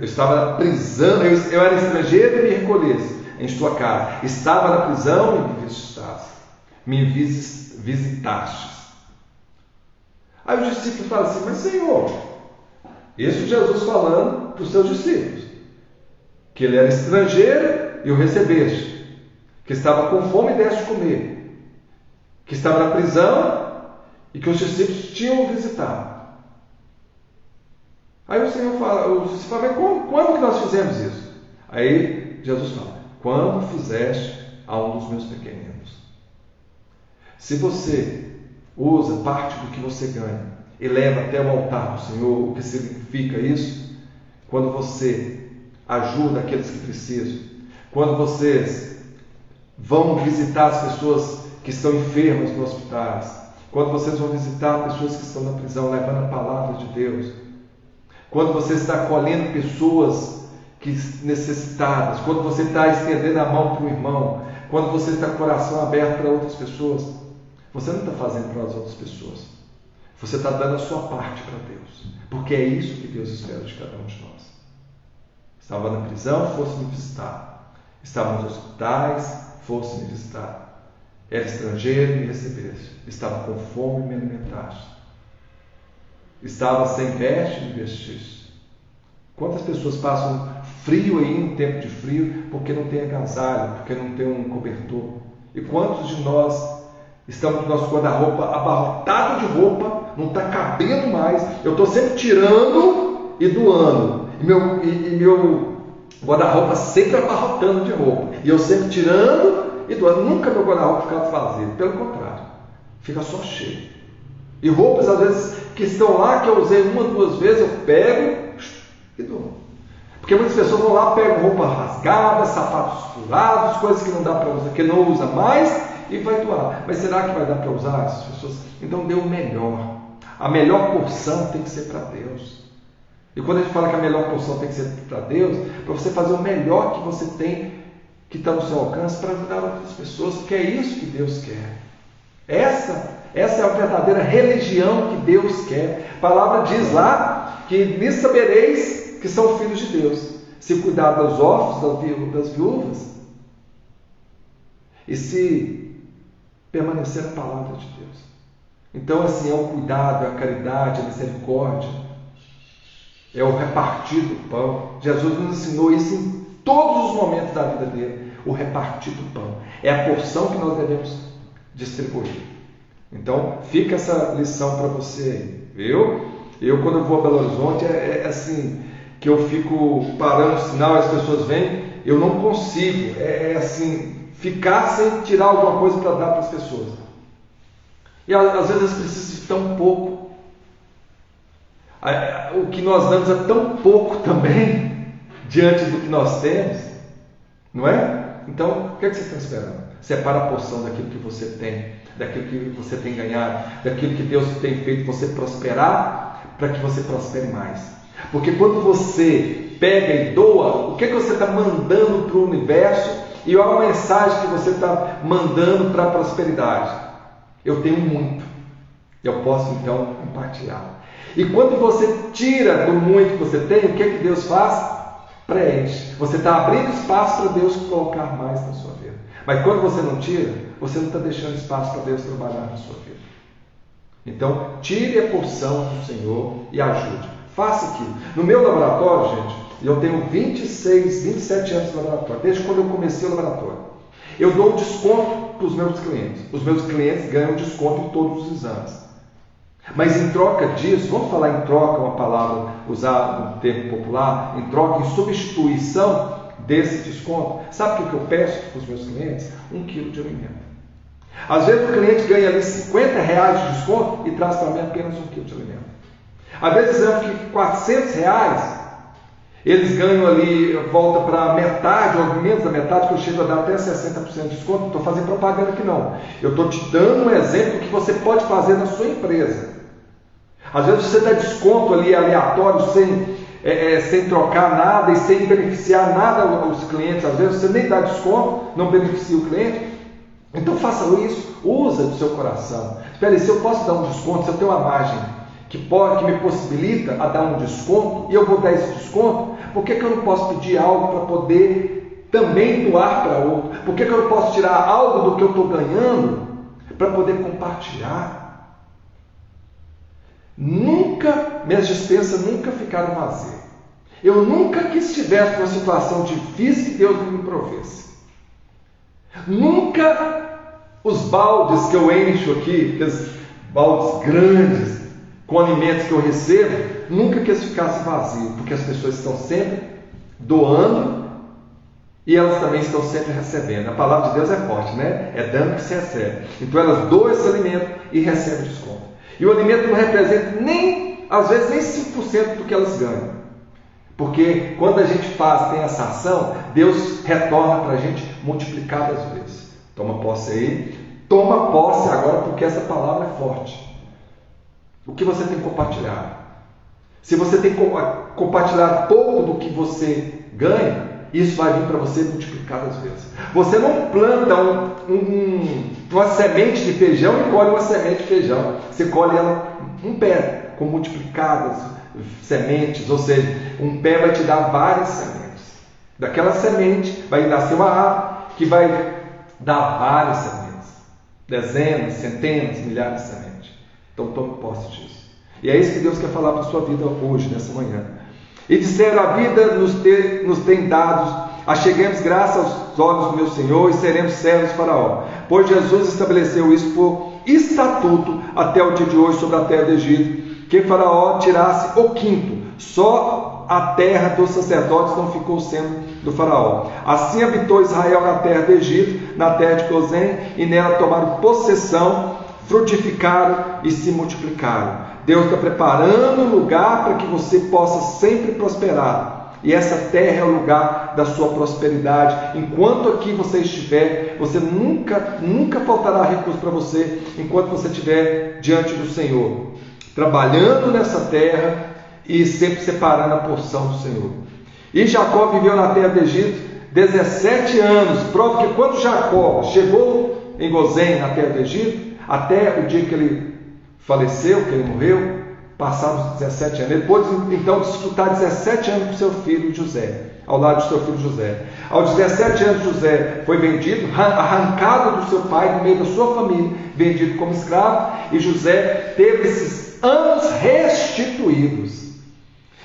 estava na prisão, eu era estrangeiro e me recolheste em tua casa. Estava na prisão e me visitaste. Me visitastes. Aí os discípulos falam assim, mas Senhor, isso Jesus falando para os seus discípulos, que ele era estrangeiro e o recebeste, que estava com fome e deste de comer, que estava na prisão e que os discípulos tinham o visitado. Aí o Senhor fala, os discípulos falam, mas quando que nós fizemos isso? Aí Jesus fala, quando fizeste a um dos meus pequeninos. Se você usa parte do que você ganha e leva até o altar do Senhor, o que significa isso? Quando você ajuda aqueles que precisam, quando vocês vão visitar as pessoas que estão enfermas nos hospitais, quando vocês vão visitar pessoas que estão na prisão, levando a palavra de Deus, quando você está acolhendo pessoas necessitadas, quando você está estendendo a mão para o irmão, quando você está com o coração aberto para outras pessoas, você não está fazendo para as outras pessoas, você está dando a sua parte para Deus, porque é isso que Deus espera de cada um de nós. Estava na prisão, fosse me visitar. Estava nos hospitais, fosse me visitar. Era estrangeiro e me recebeste. Estava com fome e me alimentaste. Estava sem veste e me vestiste. Quantas pessoas passam frio aí em tempo de frio porque não tem agasalho, porque não tem um cobertor? E quantos de nós estamos com o nosso guarda-roupa abarrotado de roupa, não está cabendo mais, eu estou sempre tirando e doando, e meu guarda-roupa sempre abarrotando de roupa, e eu sempre tirando e doando, nunca meu guarda-roupa fica vazio, pelo contrário, fica só cheio. E roupas às vezes que estão lá, que eu usei uma, duas vezes, eu pego e dou. Porque muitas pessoas vão lá, pegam roupa rasgada, sapatos furados, coisas que não dá para usar, que não usa mais, e vai doar. Mas será que vai dar para usar essas pessoas? Então dê o melhor. A melhor porção tem que ser para Deus. E quando a gente fala que a melhor porção tem que ser para Deus, para você fazer o melhor que você tem, que está no seu alcance, para ajudar outras pessoas, porque é isso que Deus quer. Essa é a verdadeira religião que Deus quer. A palavra diz lá que nisso sabereis que são filhos de Deus, se cuidar dos órfãos, das viúvas, e se permanecer na palavra de Deus. Então, assim, é o cuidado, é a caridade, a misericórdia, é o repartir do pão. Jesus nos ensinou isso em todos os momentos da vida dele, o repartir do pão. É a porção que nós devemos distribuir. Então, fica essa lição para você, viu? Eu, quando eu vou a Belo Horizonte, é assim, que eu fico parando o sinal, as pessoas vêm, eu não consigo, é assim, ficar sem tirar alguma coisa para dar para as pessoas. E às vezes precisa de tão pouco. O que nós damos é tão pouco também, diante do que nós temos, não é? Então, o que é que você está esperando? Separa a porção daquilo que você tem, daquilo que você tem ganhado, daquilo que Deus tem feito você prosperar, para que você prospere mais. Porque quando você pega e doa, o que você está mandando para o universo? E olha a mensagem que você está mandando para a prosperidade. Eu tenho muito, eu posso então compartilhar. E quando você tira do muito que você tem, o que Deus faz? Preenche. Você está abrindo espaço para Deus colocar mais na sua vida. Mas quando você não tira, você não está deixando espaço para Deus trabalhar na sua vida. Então, tire a porção do Senhor e ajude. Faça aquilo. No meu laboratório, gente, eu tenho 27 anos de laboratório, desde quando eu comecei o laboratório. Eu dou um desconto para os meus clientes. Os meus clientes ganham desconto em todos os exames. Mas em troca disso, vamos falar em troca, uma palavra usada no termo popular, em troca, em substituição desse desconto, sabe o que eu peço para os meus clientes? 1 quilo de alimento. Às vezes o cliente ganha ali R$50 de desconto e traz para mim apenas 1 quilo de alimento. Às vezes eu que R$400, eles ganham ali, volta para metade, ou menos da metade, que eu chego a dar até 60% de desconto. Não estou fazendo propaganda aqui não. Eu estou te dando um exemplo que você pode fazer na sua empresa. Às vezes você dá desconto ali aleatório, sem trocar nada e sem beneficiar nada aos clientes. Às vezes você nem dá desconto, não beneficia o cliente. Então faça isso, usa do seu coração. Espera aí, se eu posso dar um desconto, se eu tenho uma margem que me possibilita a dar um desconto, e eu vou dar esse desconto, por que eu não posso pedir algo para poder também doar para outro? Por que eu não posso tirar algo do que eu estou ganhando para poder compartilhar? Minhas despesas nunca ficaram vazias. Eu nunca que estivesse numa situação difícil que Deus não me provesse. Nunca os baldes que eu encho aqui, aqueles baldes grandes, com alimentos que eu recebo, nunca que eles ficassem vazios, porque as pessoas estão sempre doando e elas também estão sempre recebendo. A palavra de Deus é forte, né? É dando que se recebe. Então elas doam esse alimento e recebem desconto. E o alimento não representa às vezes nem 5% do que elas ganham. Porque quando a gente tem essa ação, Deus retorna para a gente multiplicadas vezes. Toma posse aí. Toma posse agora, porque essa palavra é forte. O que você tem compartilhado? Se você tem compartilhado pouco do que você ganha, isso vai vir para você multiplicadas vezes. Você não planta uma semente de feijão e colhe uma semente de feijão. Você colhe ela um pé com multiplicadas sementes, ou seja, um pé vai te dar várias sementes. Daquela semente vai nascer uma árvore que vai dar várias sementes, dezenas, centenas, milhares de sementes. Então tome posse disso. E é isso que Deus quer falar para a sua vida hoje, nessa manhã. E disseram: a vida nos tem dados, acheguemos graça aos olhos do meu Senhor e seremos servos de Faraó. Pois Jesus estabeleceu isso por estatuto até o dia de hoje sobre a terra do Egito, que Faraó tirasse o quinto. Só a terra dos sacerdotes não ficou sendo do Faraó. Assim habitou Israel na terra do Egito, na terra de Gozém, e nela tomaram possessão, frutificaram e se multiplicaram. Deus está preparando um lugar para que você possa sempre prosperar. E essa terra é o lugar da sua prosperidade. Enquanto aqui você estiver, você nunca faltará recurso para você, enquanto você estiver diante do Senhor, trabalhando nessa terra e sempre separando a porção do Senhor. E Jacó viveu na terra do Egito 17 anos. Prova que quando Jacó chegou em Gozém, na terra do Egito, até o dia que ele faleceu, que ele morreu, passaram os 17 anos. Depois, então, de disputar 17 anos com seu filho José, ao lado do seu filho José. Aos 17 anos, José foi vendido, arrancado do seu pai, no meio da sua família, vendido como escravo, e José teve esses anos restituídos.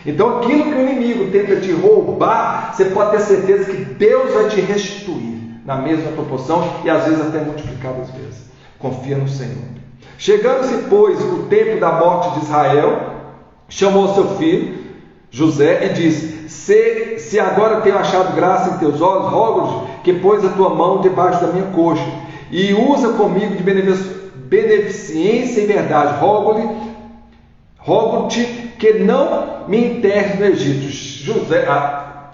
Então, aquilo que o inimigo tenta te roubar, você pode ter certeza que Deus vai te restituir na mesma proporção e às vezes até multiplicadas vezes. Confia no Senhor. Chegando-se, pois, o tempo da morte de Israel, chamou seu filho José e disse: se agora tenho achado graça em teus olhos, rogo-te que pôs a tua mão debaixo da minha coxa e usa comigo de beneficência e verdade. Rogo-te que não me enterres no Egito.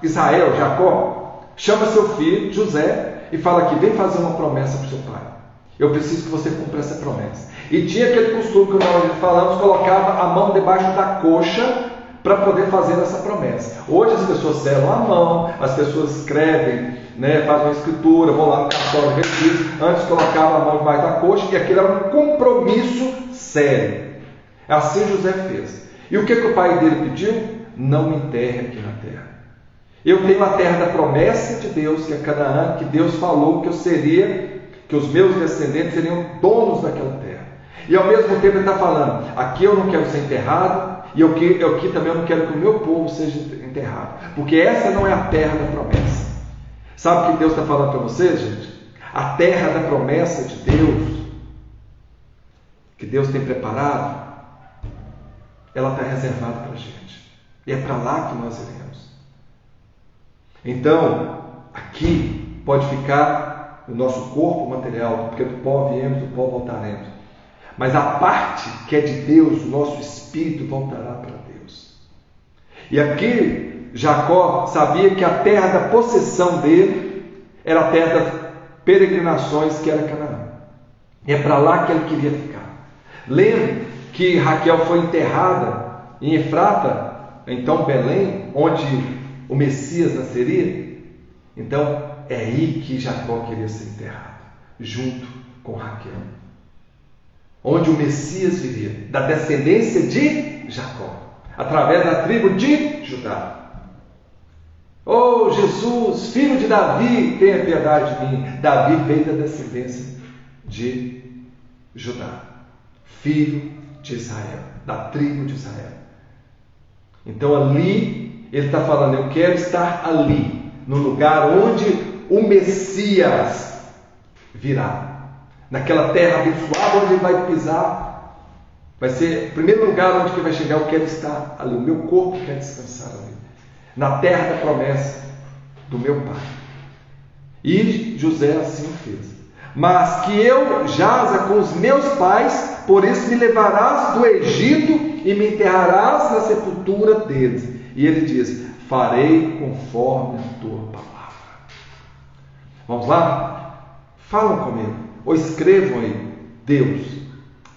Israel, Jacó, chama seu filho José e fala aqui: vem fazer uma promessa para o seu pai. Eu preciso que você cumpra essa promessa. E tinha aquele costume que nós falamos, colocava a mão debaixo da coxa para poder fazer essa promessa. Hoje as pessoas selam a mão, as pessoas escrevem, fazem uma escritura, vão lá no cartório, registram. Antes colocava a mão debaixo da coxa e aquilo era um compromisso sério. Assim José fez. E o que o pai dele pediu? Não me enterre aqui na terra. Eu tenho a terra da promessa de Deus, que é Canaã, que Deus falou que eu seria, que os meus descendentes seriam donos daquela terra. E ao mesmo tempo ele está falando: aqui eu não quero ser enterrado, e aqui também eu não quero que o meu povo seja enterrado, porque essa não é a terra da promessa. Sabe o que Deus está falando para vocês, gente? A terra da promessa de Deus, que Deus tem preparado, ela está reservada para a gente, e é para lá que nós iremos. Então, aqui pode ficar o nosso corpo material, porque do pó viemos, do pó voltaremos. Mas a parte que é de Deus, o nosso espírito voltará para Deus. E aqui Jacó sabia que a terra da possessão dele era a terra das peregrinações, que era Canaã. E é para lá que ele queria ficar. Lembra que Raquel foi enterrada em Efrata, então Belém, onde o Messias nasceria? Então é aí que Jacó queria ser enterrado. junto com Raquel, onde o Messias viria, da descendência de Jacó, através da tribo de Judá. Oh, Jesus, filho de Davi, tenha piedade de mim. Davi veio da descendência de Judá, filho de Israel, da tribo de Israel. Então ali, ele está falando, eu quero estar ali, no lugar onde o Messias virá, naquela terra abençoada onde ele vai pisar, vai ser o primeiro lugar onde ele vai chegar. Eu quero estar ali, o meu corpo quer descansar ali, na terra da promessa do meu pai. E José assim fez. Mas que eu jaza com os meus pais, por isso me levarás do Egito e me enterrarás na sepultura deles. E ele diz, farei conforme a tua palavra. Vamos lá? Falam comigo, ou escrevam aí, Deus,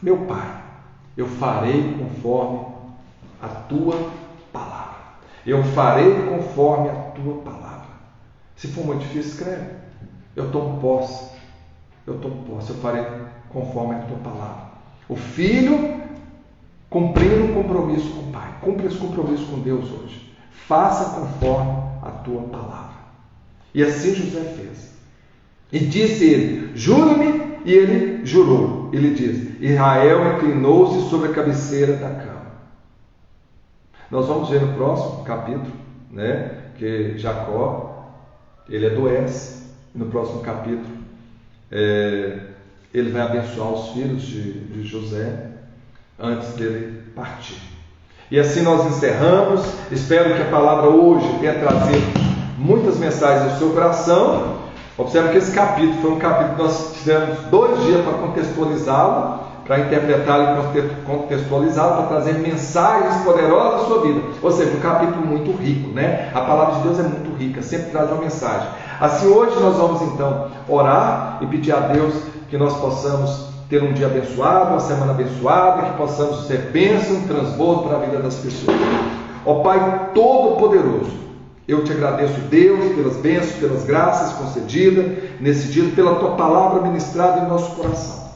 meu pai, eu farei conforme a tua palavra. Eu farei conforme a tua palavra. Se for muito difícil, escreve. Eu tomo posse. Eu farei conforme a tua palavra. O filho cumprindo um compromisso com o pai. Cumpre esse compromisso com Deus hoje. Faça conforme a tua palavra. E assim José fez. E disse ele, jura-me, e ele jurou. Ele diz, Israel inclinou-se sobre a cabeceira da cama. Nós vamos ver no próximo capítulo, que Jacó, ele adoece. No próximo capítulo, ele vai abençoar os filhos de José antes dele partir. E assim nós encerramos. Espero que a palavra hoje tenha trazido muitas mensagens ao seu coração. Observe que esse capítulo foi um capítulo que nós tivemos 2 dias para contextualizá-lo, para interpretá-lo e contextualizá-lo, para trazer mensagens poderosas à sua vida. Ou seja, um capítulo muito rico, A palavra de Deus é muito rica, sempre traz uma mensagem. Assim, hoje nós vamos então orar e pedir a Deus que nós possamos ter um dia abençoado, uma semana abençoada, que possamos ser bênção, transbordo para a vida das pessoas. Ó Pai Todo-Poderoso, eu te agradeço, Deus, pelas bênçãos, pelas graças concedidas nesse dia, pela tua palavra ministrada em nosso coração.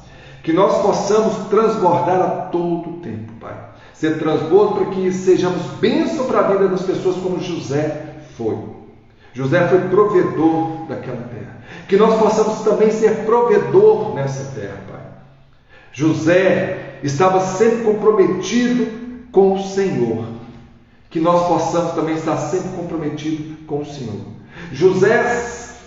Que nós possamos transbordar a todo tempo, Pai. Ser transbordo para que sejamos bênção para a vida das pessoas como José foi. José foi provedor daquela terra. Que nós possamos também ser provedor nessa terra, Pai. José estava sempre comprometido com o Senhor. Que nós possamos também estar sempre comprometidos com o Senhor. José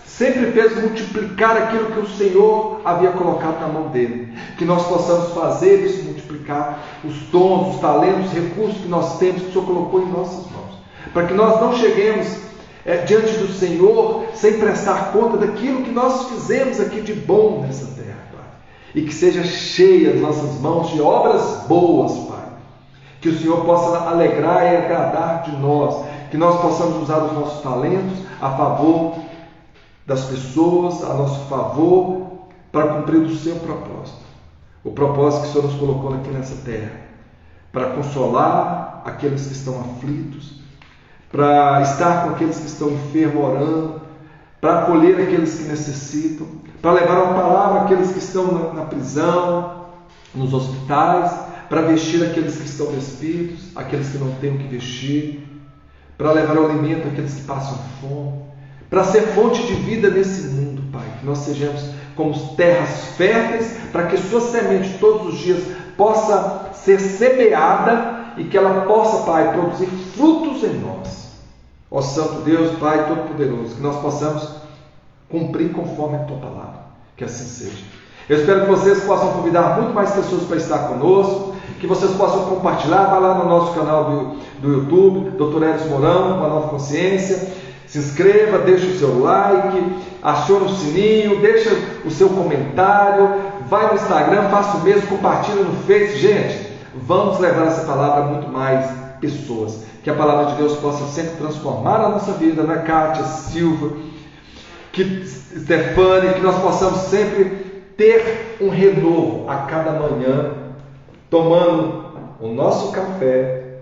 sempre fez multiplicar aquilo que o Senhor havia colocado na mão dele. Que nós possamos fazer isso multiplicar, os dons, os talentos, os recursos que nós temos, que o Senhor colocou em nossas mãos. Para que nós não cheguemos diante do Senhor sem prestar conta daquilo que nós fizemos aqui de bom nessa terra, Pai. E que seja cheia as nossas mãos de obras boas, Pai. Que o Senhor possa alegrar e agradar de nós. Que nós possamos usar os nossos talentos a favor das pessoas, a nosso favor, para cumprir o seu propósito. O propósito que o Senhor nos colocou aqui nessa terra. Para consolar aqueles que estão aflitos, para estar com aqueles que estão enfermos orando, para acolher aqueles que necessitam, para levar uma palavra àqueles que estão na prisão, nos hospitais, para vestir aqueles que estão despidos, aqueles que não têm o que vestir, para levar o alimento àqueles que passam fome, para ser fonte de vida nesse mundo, Pai. Que nós sejamos como terras férteis, para que sua semente todos os dias possa ser semeada e que ela possa, Pai, produzir frutos em nós. Ó Santo Deus, Pai Todo-Poderoso, que nós possamos cumprir conforme a Tua palavra. Que assim seja. Eu espero que vocês possam convidar muito mais pessoas para estar conosco, que vocês possam compartilhar. Vai lá no nosso canal do YouTube, Dr. Edson Mourão, uma nova consciência. Se inscreva, deixe o seu like, acione o sininho, deixa o seu comentário, vai no Instagram, faça o mesmo, compartilha no Face. Gente, vamos levar essa palavra a muito mais pessoas. Que a palavra de Deus possa sempre transformar a nossa vida, não é, Kátia, Silva, Stefane, que nós possamos sempre ter um renovo a cada manhã, tomando o nosso café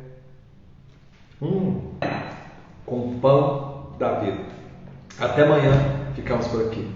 com o pão da vida. Até amanhã, ficamos por aqui.